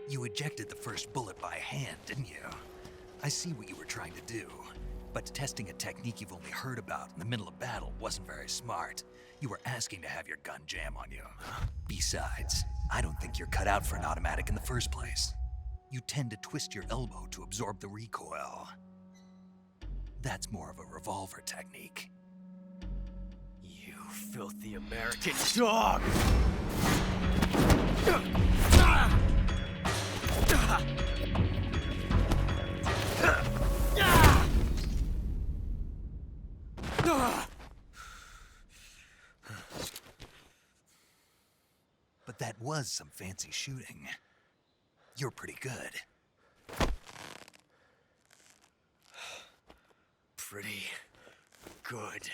You ejected the first bullet by hand, didn't you? I see what you were trying to do. But testing a technique you've only heard about in the middle of battle wasn't very smart. You were asking to have your gun jam on you. Besides, I don't think you're cut out for an automatic in the first place. You tend to twist your elbow to absorb the recoil. That's more of a revolver technique. You filthy American dog! But that was some fancy shooting. You're pretty good. Pretty good.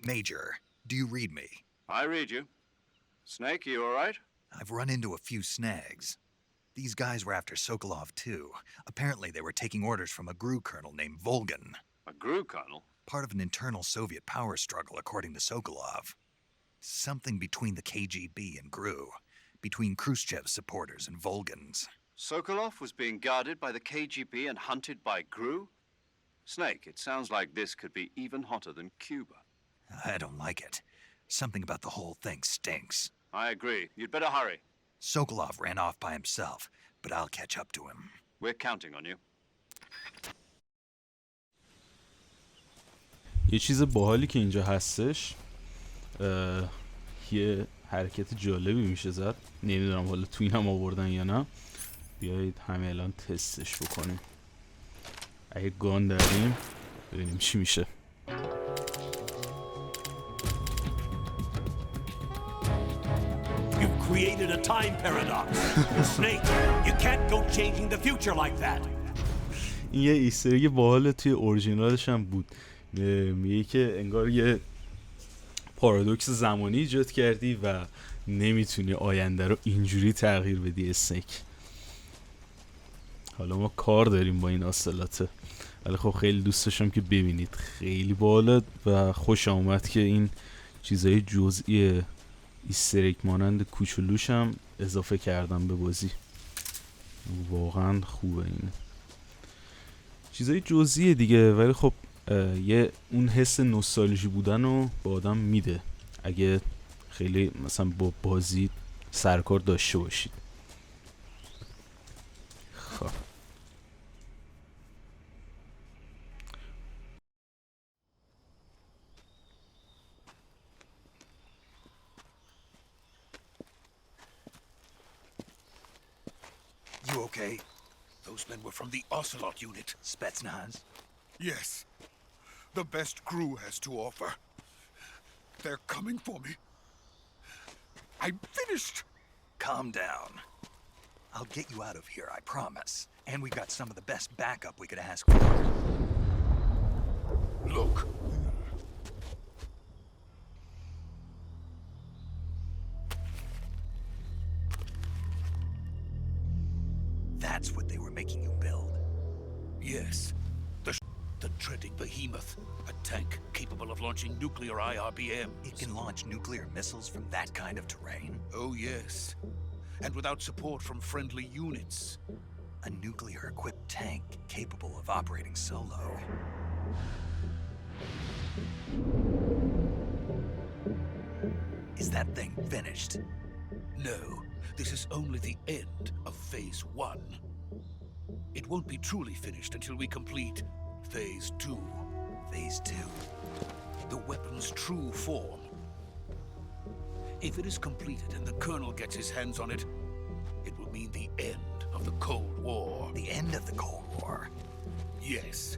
Major, do you read me? I read you. Snake, you all right? I've run into a few snags. These guys were after Sokolov too. Apparently they were taking orders from a GRU colonel named Volgan. A GRU colonel? Part of an internal Soviet power struggle, according to Sokolov. Something between the KGB and GRU. Between Khrushchev's supporters and Volgan's. Sokolov was being guarded by the KGB and hunted by GRU? Snake, it sounds like this could be even hotter than Cuba. I don't like it. Something about the whole thing stinks. I agree. You'd better hurry. Sokolov ran off by himself, but I'll catch up to him. We're counting on you. یه چیز باحالی که اینجا هستش، یه حرکت جالبی میشه زد. نمیدونم حالا تو این هم آوردن یا نه. بیایید همه الان تستش بکنیم. اگه گان داریم ببینیم چی میشه. You've created a time paradox. Snake, you can't go changing the future like that. این یه ایستر اگ باحال توی اورجینالش هم بود. میگه که انگار یه پارادوکس زمانی ایجاد کردی و نمیتونی آینده رو اینجوری تغییر بدی اسنیک. حالا ما کار داریم با این آسلاته، ولی خب خیلی دوست داشتم که ببینید. خیلی باحال و خوش آمد که این چیزای جزئی ایستریک مانند کوچولوشم اضافه کردم به بازی. واقعا خوبه این چیزای جزئیه دیگه، ولی خب یه اون حس نوستالژی بودن رو با آدم میده اگه خیلی مثلا با بازی سرکار داشته باشید. خب You okay? Those men were from the Ocelot unit. Spetsnaz? Yes. The best crew has to offer. They're coming for me. I'm finished. Calm down. I'll get you out of here, I promise. And we've got some of the best backup we could ask for. Look. That's what they were making you build? Yes. The treading behemoth. A tank capable of launching nuclear IRBMs. It can launch nuclear missiles from that kind of terrain? Oh, yes. And without support from friendly units. A nuclear-equipped tank capable of operating solo. Is that thing finished? No. This is only the end of Phase 1. It won't be truly finished until we complete Phase 2. Phase 2? The weapon's true form. If it is completed and the Colonel gets his hands on it, it will mean the end of the Cold War. The end of the Cold War? Yes.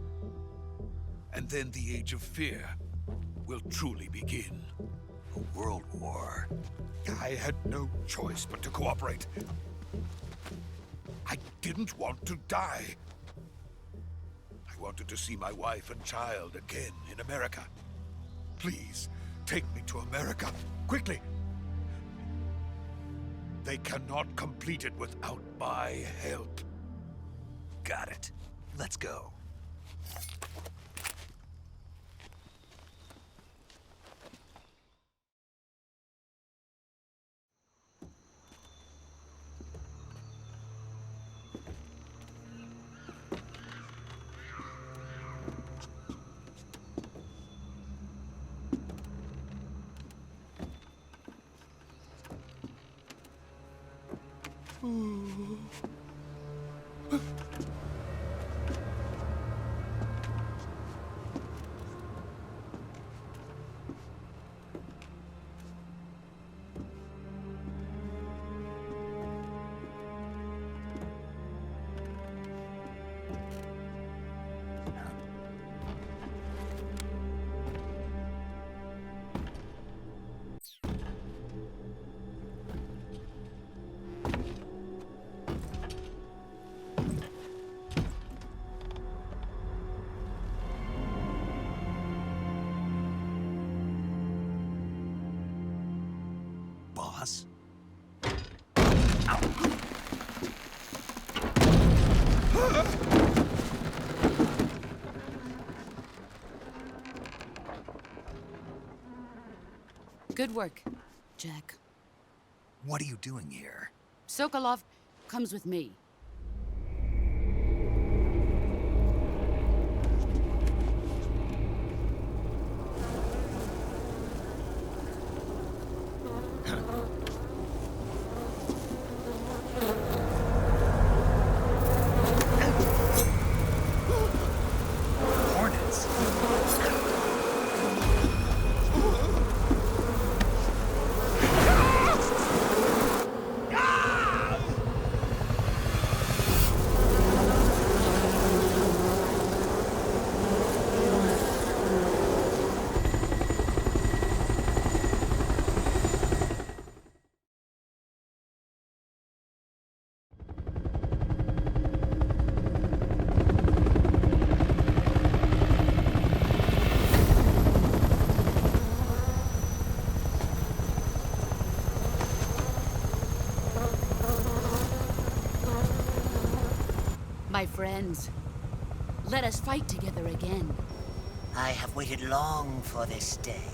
And then the Age of Fear will truly begin. A world war? I had no choice but to cooperate. I didn't want to die. I wanted to see my wife and child again in America. Please, take me to America, quickly. They cannot complete it without my help. Got it. Let's go. Boss? Good work, Jack. What are you doing here? Sokolov comes with me. Hornets? My friends, let us fight together again. I have waited long for this day.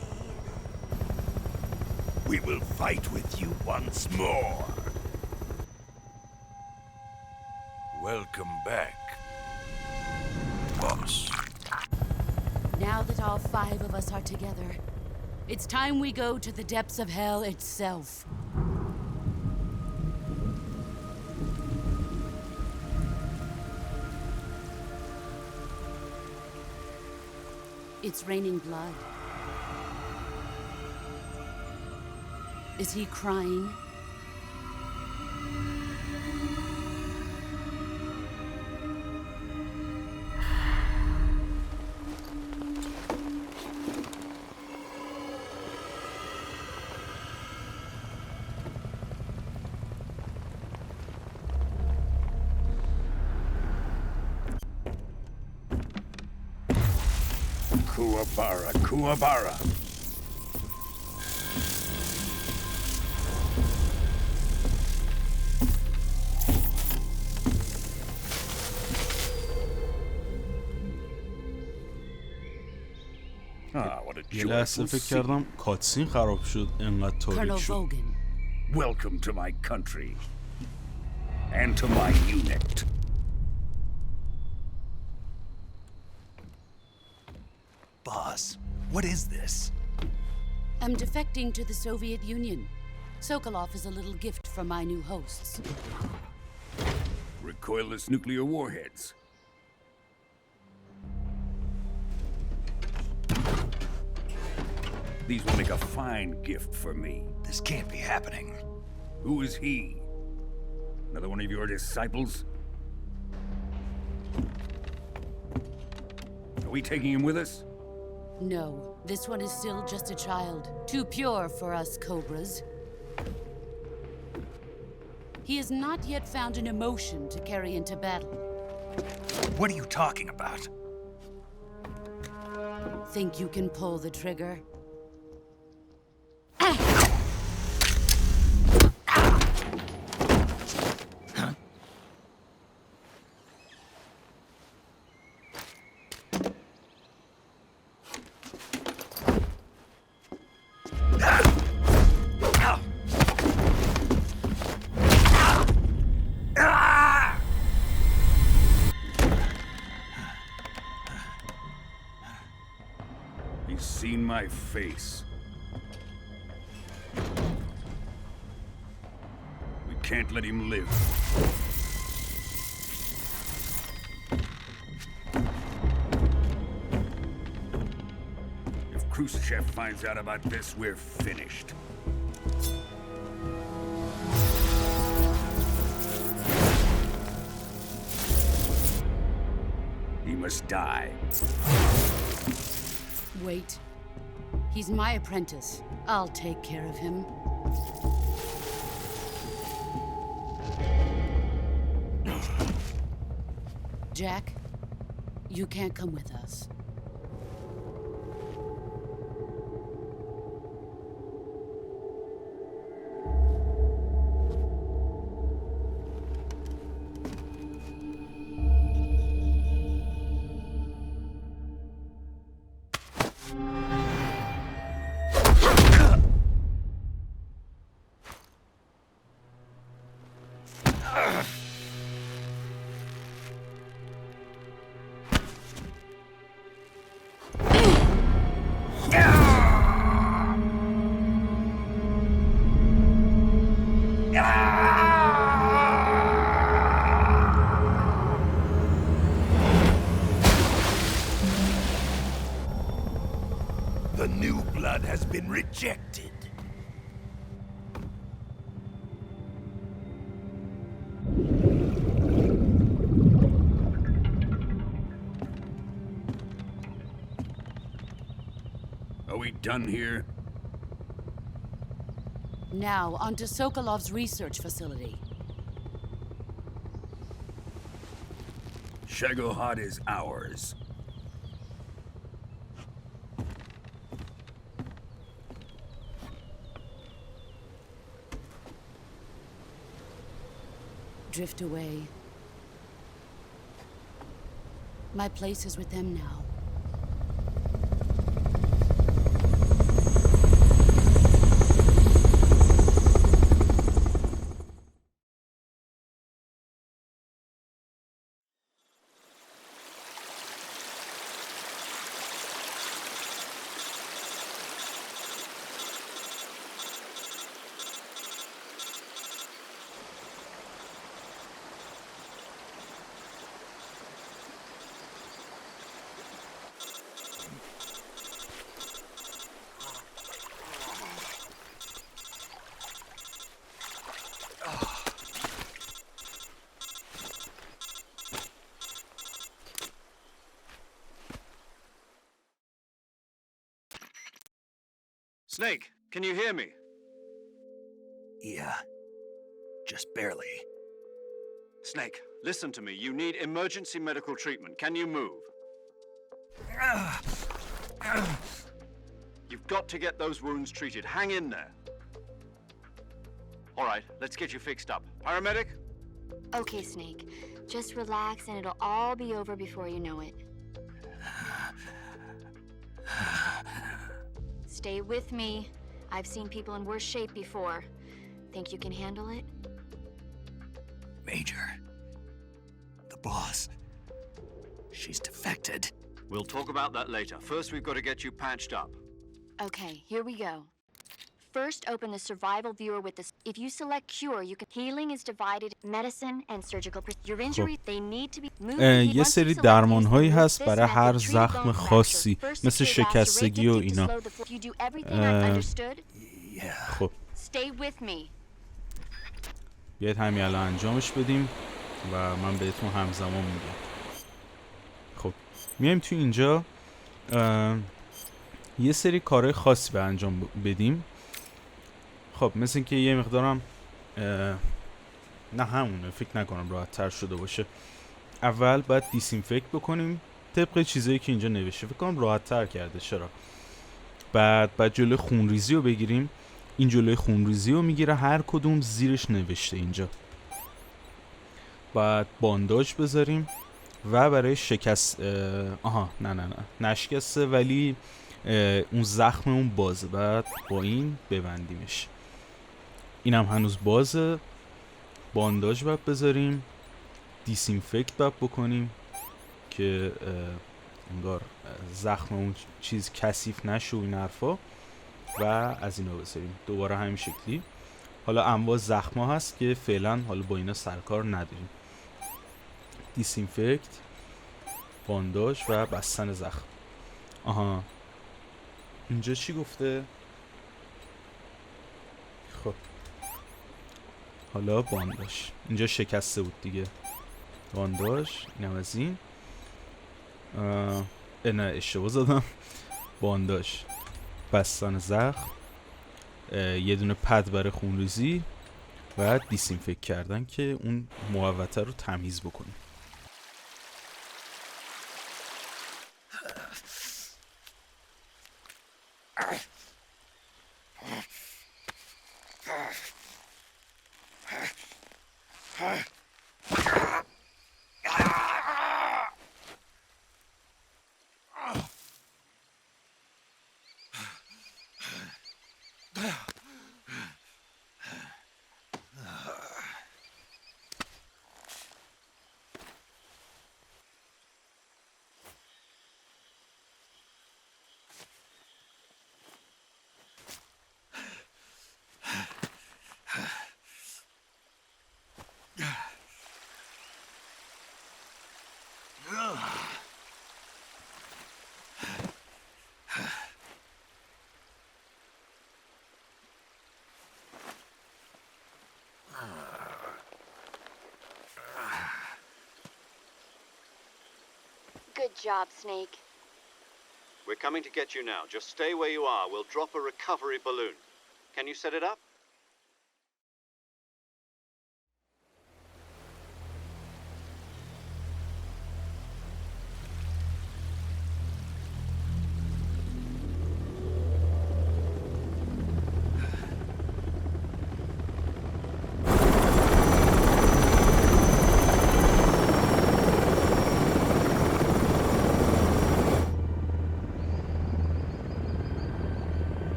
We will fight with you once more. Welcome back, boss. Now that all 5 of us are together, it's time we go to the depths of hell itself. It's raining blood. Is he crying? Kuwabara, Kuwabara. یه لحظه فکر کردم کاتسین خراب شد انقدر تاریک شد. Welcome to my country and to my unit. Boss, what is this? I'm defecting to the Soviet Union. Sokolov is a little gift from my new hosts. Recoilless nuclear warheads. These will make a fine gift for me. This can't be happening. Who is he? Another one of your disciples? Are we taking him with us? No, this one is still just a child. Too pure for us Cobras. He has not yet found an emotion to carry into battle. What are you talking about? Think you can pull the trigger? Seen my face. We can't let him live. If Khrushchev finds out about this, we're finished. He must die. Wait. He's my apprentice. I'll take care of him. Jack, you can't come with us. The new blood has been rejected. Are we done here? Now, onto Sokolov's research facility. Shagohod is ours. Drift away. My place is with them now. Snake, can you hear me? Yeah, just barely. Snake, listen to me. You need emergency medical treatment. Can you move? You've got to get those wounds treated. Hang in there. All right, let's get you fixed up. Paramedic? Okay, Snake. Just relax and it'll all be over before you know it. Stay with me. I've seen people in worse shape before. Think you can handle it? Major. The boss. She's defected. We'll talk about that later. First, we've got to get you patched up. Okay, here we go. First, open the survival viewer with this. If you select cure, you can. Healing is divided medicine and surgical. Your injuries, they need to be moved. یه سری درمان‌هایی هست برای هر زخم خاصی مثل شکستگی و اینا. خب بیاید همین الان انجامش بدیم و من بهتون همزمان میگم. خب میایم تو اینجا یه سری کارهای خاصی به انجام بدیم. خب مثل اینکه یه مقدارم نه همونه، فکر نکنم راحت تر شده باشه. اول باید دیسینفکت بکنیم طبق چیزایی که اینجا نوشته. فکر کنم راحت تر کرده. چرا؟ بعد جلوی خونریزی رو بگیریم. این جلوی خونریزی رو میگیره، هر کدوم زیرش نوشته اینجا. بعد بانداج بذاریم و برای شکست نه نشکسته ولی اون زخم اون بازه. بعد با این ببندیمش. اینم هنوز بازه. بانداج باید بذاریم. دیسینفکت باید بکنیم که انگار زخم اون چیز کثیف نشه و این حرفا. و از اینا بذاریم. دوباره همین شکلی. حالا انواع زخم ها هست که فعلا حالا با اینا سرکار نداریم. دیسینفکت، بانداج و بستن زخم. اینجا چی گفته؟ خب حالا بانداج. اینجا شکسته بود دیگه. بانداج اینم از این. نه اشتباه زدم. بانداج، بستن زخم، یه دونه پد برای خونریزی و دیسینفکت کردن که اون محوطه رو تمیز بکنیم. Good job, Snake. We're coming to get you now. Just stay where you are. We'll drop a recovery balloon. Can you set it up?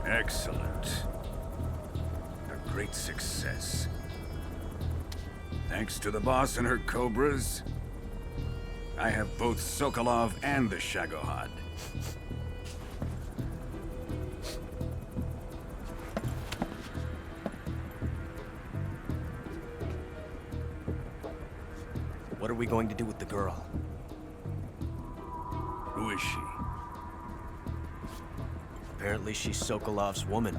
Excellent. A great success. Thanks to the boss and her cobras, I have both Sokolov and the Shagohod. What are we going to do with the girl? Who is she? Apparently she's Sokolov's woman.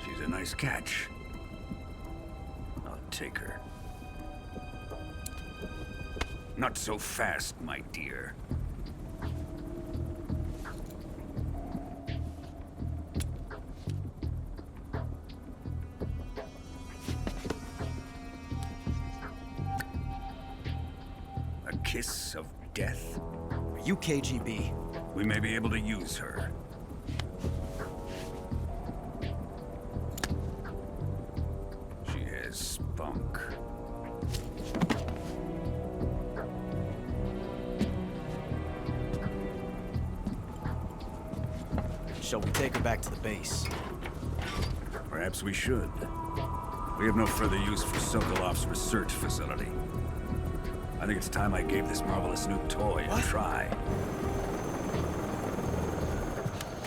She's a nice catch. I'll take her. Not so fast, my dear. A kiss of death? Are you KGB? We may be able to use her. She has spunk. Shall we take her back to the base? Perhaps we should. We have no further use for Sokolov's research facility. I think it's time I gave this marvelous new toy a try.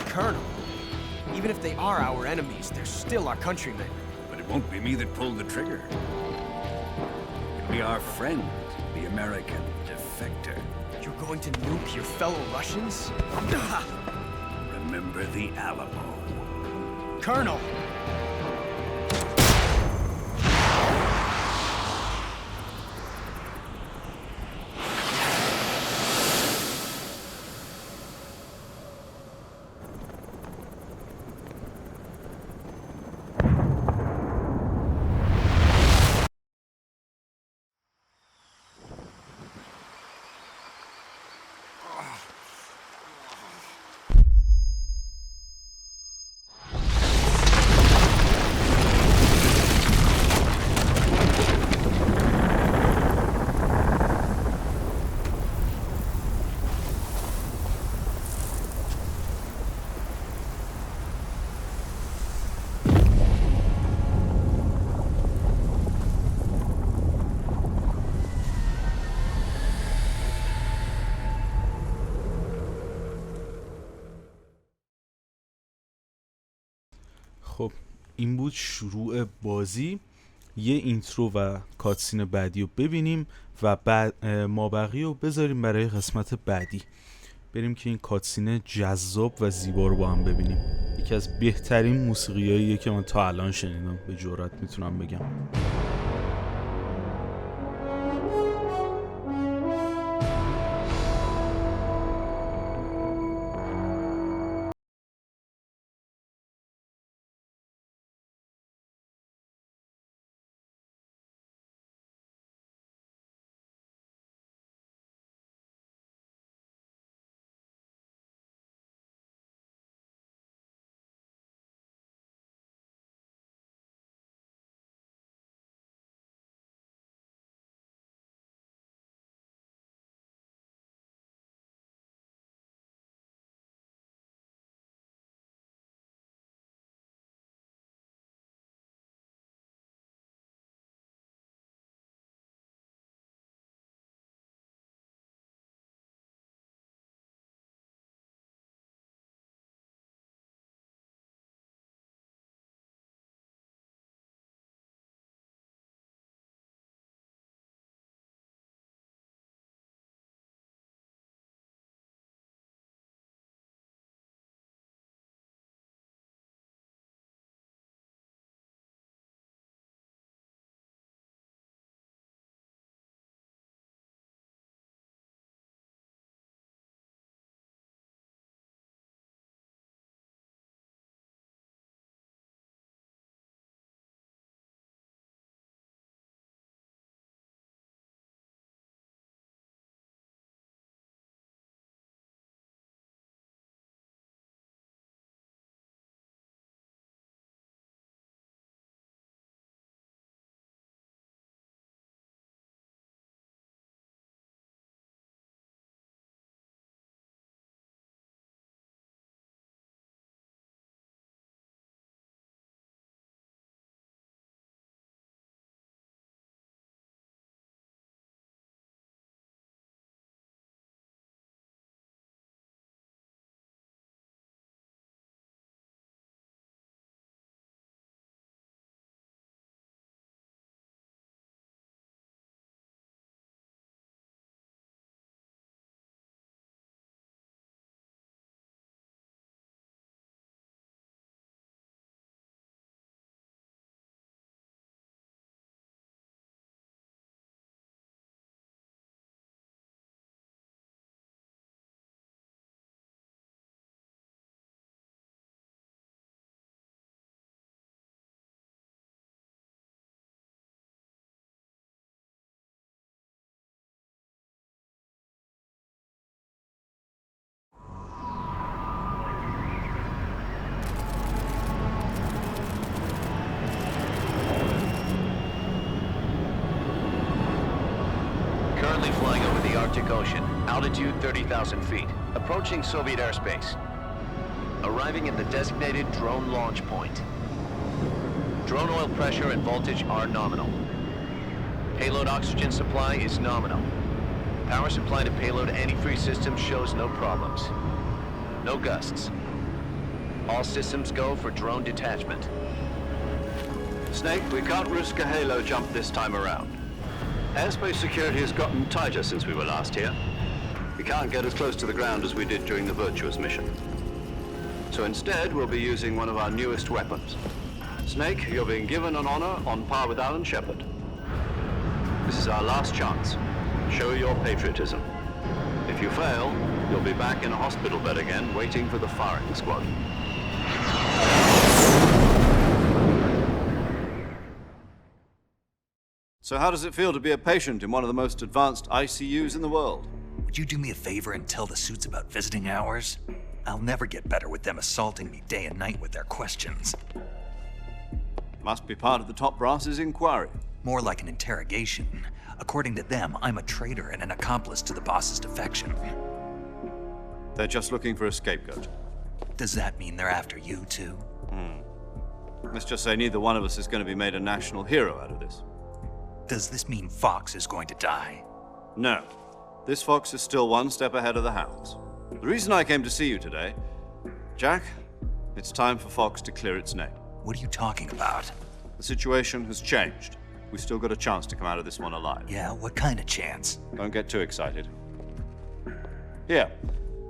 Colonel, even if they are our enemies, they're still our countrymen. But it won't be me that pulled the trigger. It'll be our friend, the American defector. You're going to nuke your fellow Russians? Remember the Alamo. Colonel! خب این بود شروع بازی. یه اینترو و کاتسین بعدی رو ببینیم و بعد مابقی رو بذاریم برای قسمت بعدی. بریم که این کاتسین جذاب و زیبا رو با هم ببینیم. یکی از بهترین موسیقیاییه که من تا الان شنیدم، به جرئت میتونم بگم. Altitude 30,000 feet. Approaching Soviet airspace. Arriving at the designated drone launch point. Drone oil pressure and voltage are nominal. Payload oxygen supply is nominal. Power supply to payload antifreeze system shows no problems. No gusts. All systems go for drone detachment. Snake, we can't risk a halo jump this time around. Airspace security has gotten tighter since we were last here. We can't get as close to the ground as we did during the Virtuous Mission. So instead, we'll be using one of our newest weapons. Snake, you're being given an honor on par with Alan Shepard. This is our last chance. Show your patriotism. If you fail, you'll be back in a hospital bed again, waiting for the firing squad. So how does it feel to be a patient in one of the most advanced ICUs in the world? Would you do me a favor and tell the suits about visiting hours? I'll never get better with them assaulting me day and night with their questions. Must be part of the top brass's inquiry. More like an interrogation. According to them, I'm a traitor and an accomplice to the boss's defection. They're just looking for a scapegoat. Does that mean they're after you too? Let's just say neither one of us is going to be made a national hero out of this. Does this mean Fox is going to die? No. This fox is still one step ahead of the hounds. The reason I came to see you today, Jack, it's time for Fox to clear its name. What are you talking about? The situation has changed. We've still got a chance to come out of this one alive. Yeah, what kind of chance? Don't get too excited. Here,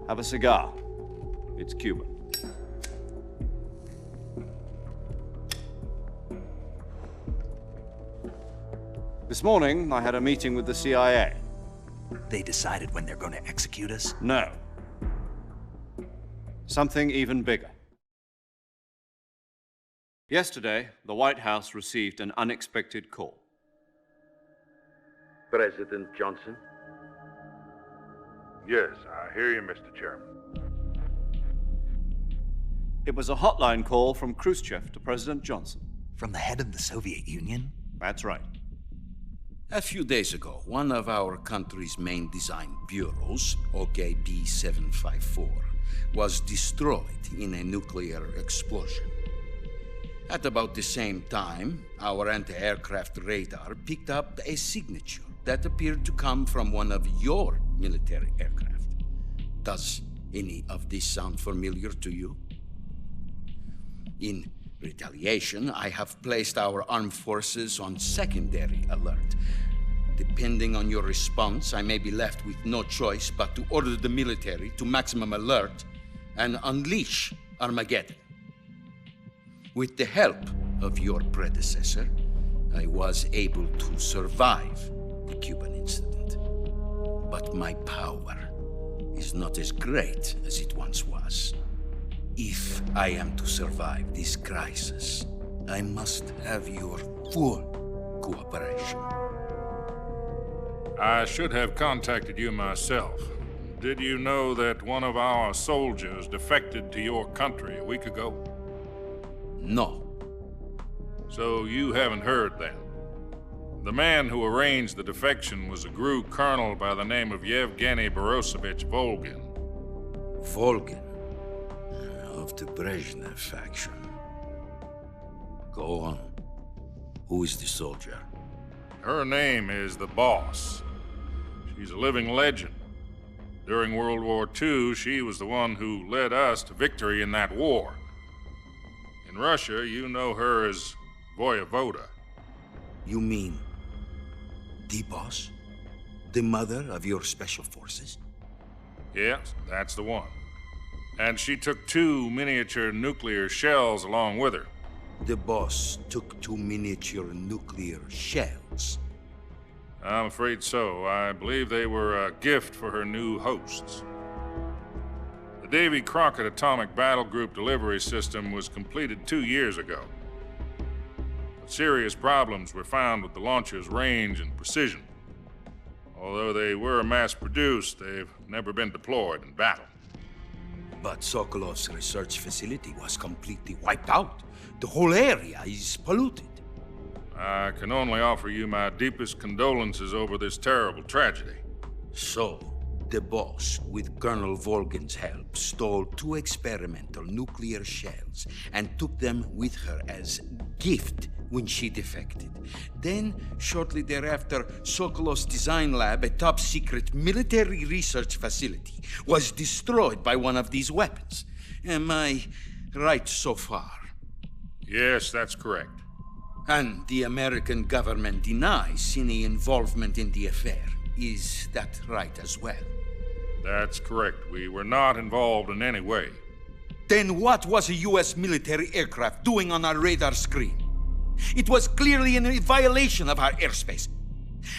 have a cigar. It's Cuban. This morning, I had a meeting with the CIA. They decided when they're going to execute us? No. Something even bigger. Yesterday, the White House received an unexpected call. President Johnson? Yes, I hear you, Mr. Chairman. It was a hotline call from Khrushchev to President Johnson. From the head of the Soviet Union? That's right. A few days ago, one of our country's main design bureaus, OKB 754, was destroyed in a nuclear explosion. At about the same time, our anti-aircraft radar picked up a signature that appeared to come from one of your military aircraft. Does any of this sound familiar to you? In retaliation, I have placed our armed forces on secondary alert. Depending on your response, I may be left with no choice but to order the military to maximum alert and unleash Armageddon. With the help of your predecessor, I was able to survive the Cuban incident. But my power is not as great as it once was. If I am to survive this crisis, I must have your full cooperation. I should have contacted you myself. Did you know that one of our soldiers defected to your country a week ago? No. So you haven't heard then. The man who arranged the defection was a GRU colonel by the name of Yevgeny Borosovich Volgin. Volgin? Of the Brezhnev faction. Go on. Who is the soldier? Her name is the Boss. She's a living legend. During World War II, she was the one who led us to victory in that war. In Russia, you know her as Voyevoda. You mean the Boss? The mother of your special forces? Yes, that's the one. And she took 2 miniature nuclear shells along with her. The Boss took 2 miniature nuclear shells? I'm afraid so. I believe they were a gift for her new hosts. The Davy Crockett Atomic Battle Group delivery system was completed 2 years ago. But serious problems were found with the launcher's range and precision. Although they were mass-produced, they've never been deployed in battle. But Sokolov's research facility was completely wiped out. The whole area is polluted. I can only offer you my deepest condolences over this terrible tragedy. So, The boss, with Colonel Volgin's help, stole 2 experimental nuclear shells and took them with her as gift when she defected. Then, shortly thereafter, Sokolov's design lab, a top-secret military research facility, was destroyed by one of these weapons. Am I right so far? Yes, that's correct. And the American government denies any involvement in the affair. Is that right as well? That's correct. We were not involved in any way. Then what was a U.S. military aircraft doing on our radar screen? It was clearly in violation of our airspace.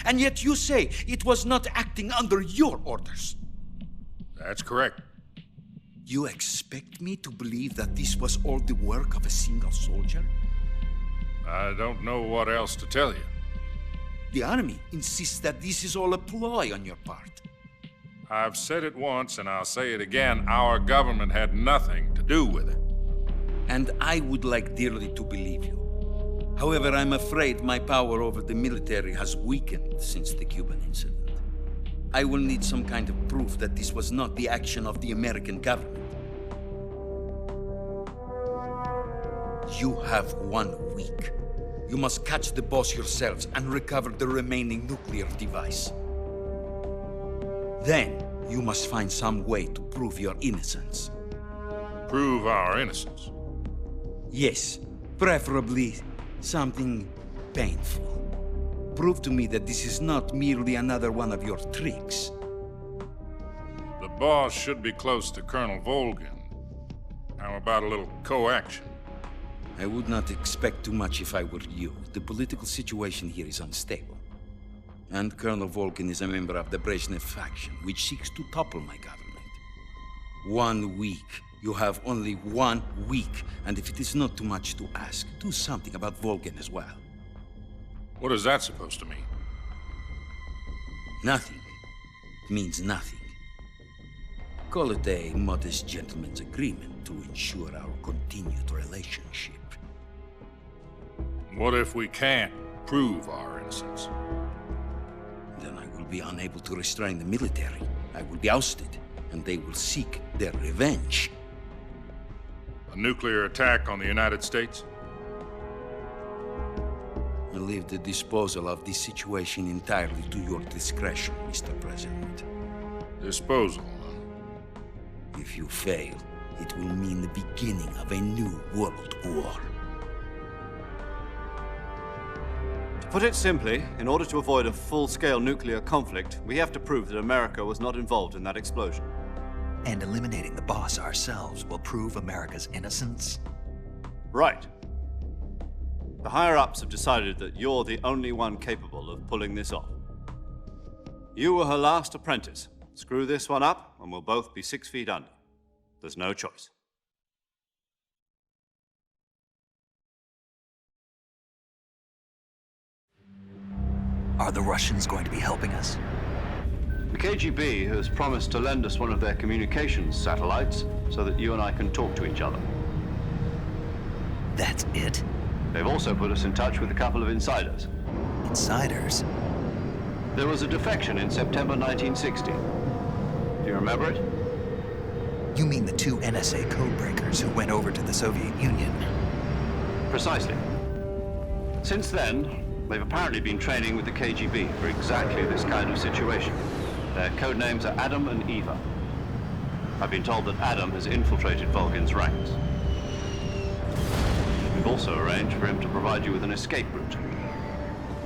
And yet you say it was not acting under your orders. That's correct. You expect me to believe that this was all the work of a single soldier? I don't know what else to tell you. The army insists that this is all a ploy on your part. I've said it once and I'll say it again. Our government had nothing to do with it. And I would like dearly to believe you. However, I'm afraid my power over the military has weakened since the Cuban incident. I will need some kind of proof that this was not the action of the American government. You have 1 week. You must catch the boss yourselves and recover the remaining nuclear device. Then, you must find some way to prove your innocence. Prove our innocence? Yes, preferably something painful. Prove to me that this is not merely another one of your tricks. The boss should be close to Colonel Volgin. How about a little coaction? I would not expect too much if I were you. The political situation here is unstable. And Colonel Volgin is a member of the Brezhnev faction, which seeks to topple my government. 1 week. You have only 1 week. And if it is not too much to ask, do something about Volgin as well. What is that supposed to mean? Nothing. It means nothing. Call it a modest gentleman's agreement to ensure our continued relationship. What if we can't prove our innocence? Then I will be unable to restrain the military. I will be ousted, and they will seek their revenge. A nuclear attack on the United States? I leave the disposal of this situation entirely to your discretion, Mr. President. Disposal? If you fail, it will mean the beginning of a new world war. To put it simply, in order to avoid a full-scale nuclear conflict, we have to prove that America was not involved in that explosion. And eliminating the boss ourselves will prove America's innocence? Right. The higher-ups have decided that you're the only one capable of pulling this off. You were her last apprentice. Screw this one up, and we'll both be 6 feet under. There's no choice. Are the Russians going to be helping us? The KGB has promised to lend us one of their communications satellites so that you and I can talk to each other. That's it? They've also put us in touch with a couple of insiders. Insiders? There was a defection in September 1960. Do you remember it? You mean the 2 NSA codebreakers who went over to the Soviet Union? Precisely. Since then, they've apparently been training with the KGB for exactly this kind of situation. Their code names are Adam and Eva. I've been told that Adam has infiltrated Volgin's ranks. We've also arranged for him to provide you with an escape route.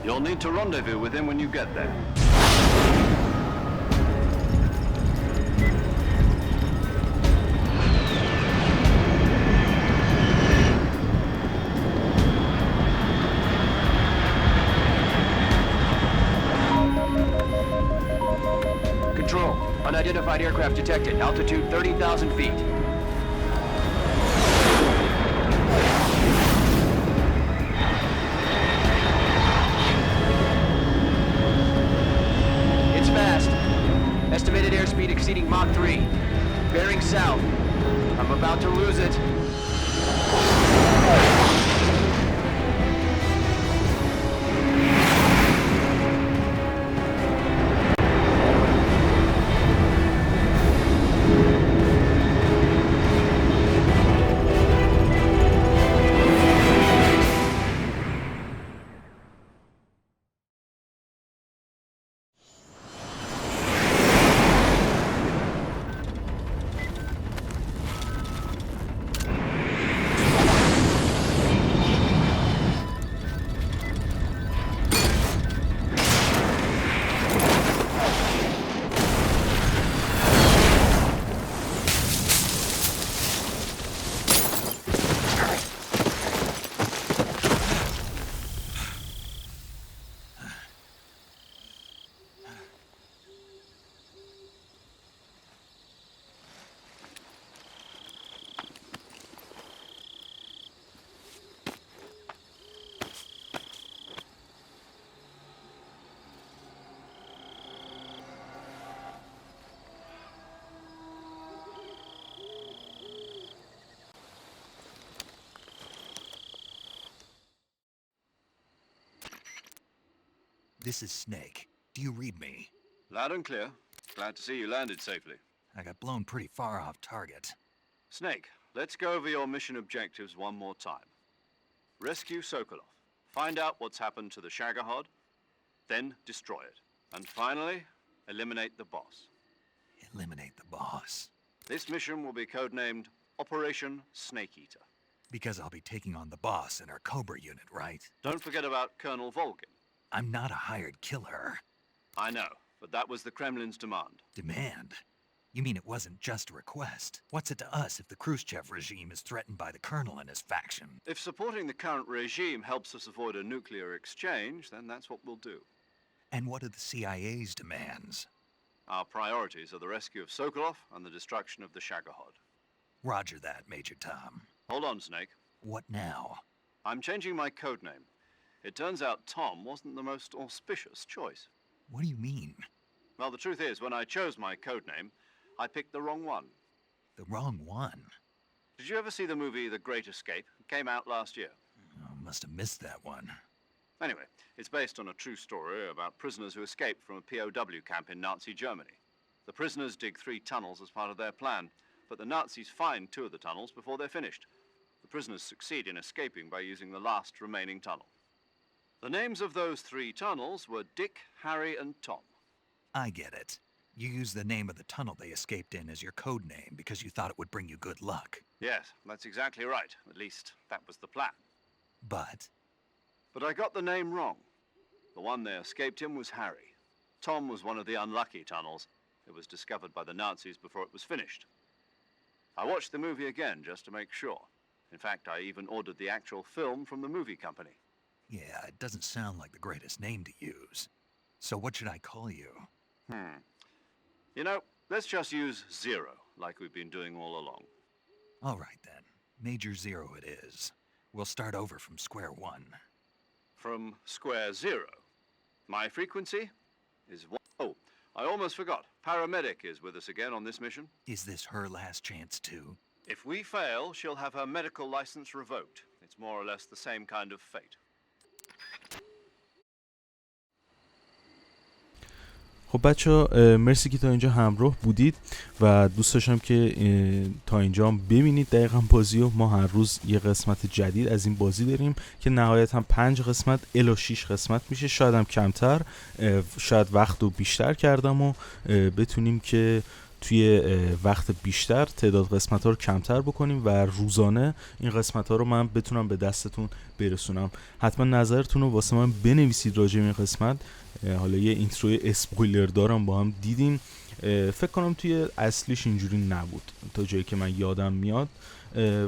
You'll need to rendezvous with him when you get there. Control. Unidentified aircraft detected. Altitude 30,000 feet. It's fast. Estimated airspeed exceeding Mach 3. Bearing south. I'm about to lose it. this is Snake. Do you read me? Loud and clear. Glad to see you landed safely. I got blown pretty far off target. Snake, let's go over your mission objectives one more time. Rescue Sokolov. Find out what's happened to the Shagohod, then destroy it. And finally, eliminate the boss. Eliminate the boss. This mission will be codenamed Operation Snake Eater. Because I'll be taking on the boss in our Cobra unit, right? Don't forget about Colonel Volgin. I'm not a hired killer. I know, but that was the Kremlin's demand. Demand? You mean it wasn't just a request? What's it to us if the Khrushchev regime is threatened by the Colonel and his faction? If supporting the current regime helps us avoid a nuclear exchange, then that's what we'll do. And what are the CIA's demands? Our priorities are the rescue of Sokolov and the destruction of the Shagohod. Roger that, Major Tom. Hold on, Snake. What now? I'm changing my codename. It turns out Tom wasn't the most auspicious choice. What do you mean? Well, the truth is, when I chose my codename, I picked the wrong one. The wrong one? Did you ever see the movie The Great Escape? It came out last year. Oh, must have missed that one. Anyway, it's based on a true story about prisoners who escaped from a POW camp in Nazi Germany. The prisoners dig 3 tunnels as part of their plan, but the Nazis find 2 of the tunnels before they're finished. The prisoners succeed in escaping by using the last remaining tunnel. The names of those 3 tunnels were Dick, Harry, and Tom. I get it. You used the name of the tunnel they escaped in as your code name because you thought it would bring you good luck. Yes, that's exactly right. At least, that was the plan. But I got the name wrong. The one they escaped in was Harry. Tom was one of the unlucky tunnels. It was discovered by the Nazis before it was finished. I watched the movie again just to make sure. In fact, I even ordered the actual film from the movie company. yeah, it doesn't sound like the greatest name to use. So what should I call you? You know, let's just use Zero, like we've been doing all along. All right, then. Major Zero it is. We'll start over from square one. From square zero. My frequency is 1. Oh, I almost forgot. Paramedic is with us again on this mission. Is this her last chance, too? If we fail, she'll have her medical license revoked. It's more or less the same kind of fate. خب بچه مرسی که تا اینجا همراه بودید و دوست داشتم که تا اینجا هم ببینید دقیقا بازی و ما هر روز یه قسمت جدید از این بازی داریم که نهایتا 5 قسمت الی 6 قسمت میشه، شاید هم کمتر، شاید وقت رو بیشتر کردم و بتونیم که توی وقت بیشتر تعداد قسمت ها رو کمتر بکنیم و روزانه این قسمت ها رو من بتونم به دستتون برسونم. حتما نظرتون رو واسه من بنویسید راجع به این قسمت. حالا یه اینتروی اسپویلر دارم با هم دیدیم، فکر کنم توی اصلیش اینجوری نبود تا جایی که من یادم میاد،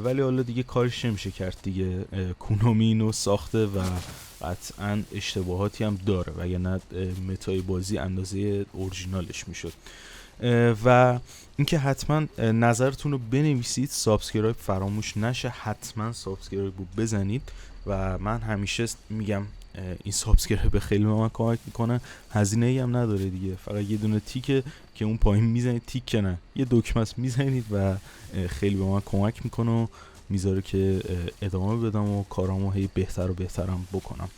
ولی حالا دیگه کارش نمیشه کرد دیگه، کونامی اینو ساخته و قطعا اشتباهاتی هم داره و یا نه متای بازی اندازه اورجینالش میشد. و اینکه حتما نظرتون رو بنویسید، سابسکرایب فراموش نشه، حتما سابسکرایب رو بزنید و من همیشه میگم این سابسکرایب خیلی به من کمک میکنه، هزینه ای هم نداره دیگه، فقط یه دونه تیکه که اون پایین میزنید، تیک که نه یه دکمه است میزنید و خیلی به من کمک میکنه و میذاره که ادامه بدم و کارامو هی بهتر و بهترم بکنم.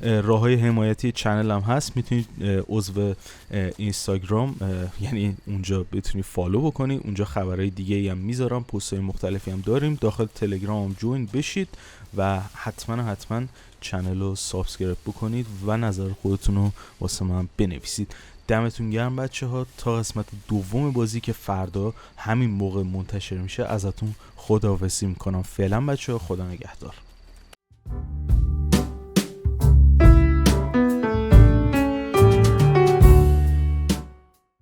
راههای حمایتی چنل هم هست، میتونید عضو اینستاگرام یعنی اونجا بتونید فالو بکنید، اونجا خبرهای دیگه هم میذارم، پست‌های مختلفی هم داریم، داخل تلگرام هم جوین بشید و حتما چنل رو سابسکرایب بکنید و نظر خودتون رو واسه من بنویسید. دمتون گرم بچه ها، تا قسمت دوم بازی که فردا همین موقع منتشر میشه ازتون خداحافظی میکنم. فعلا بچه ها، خدا نگهدار.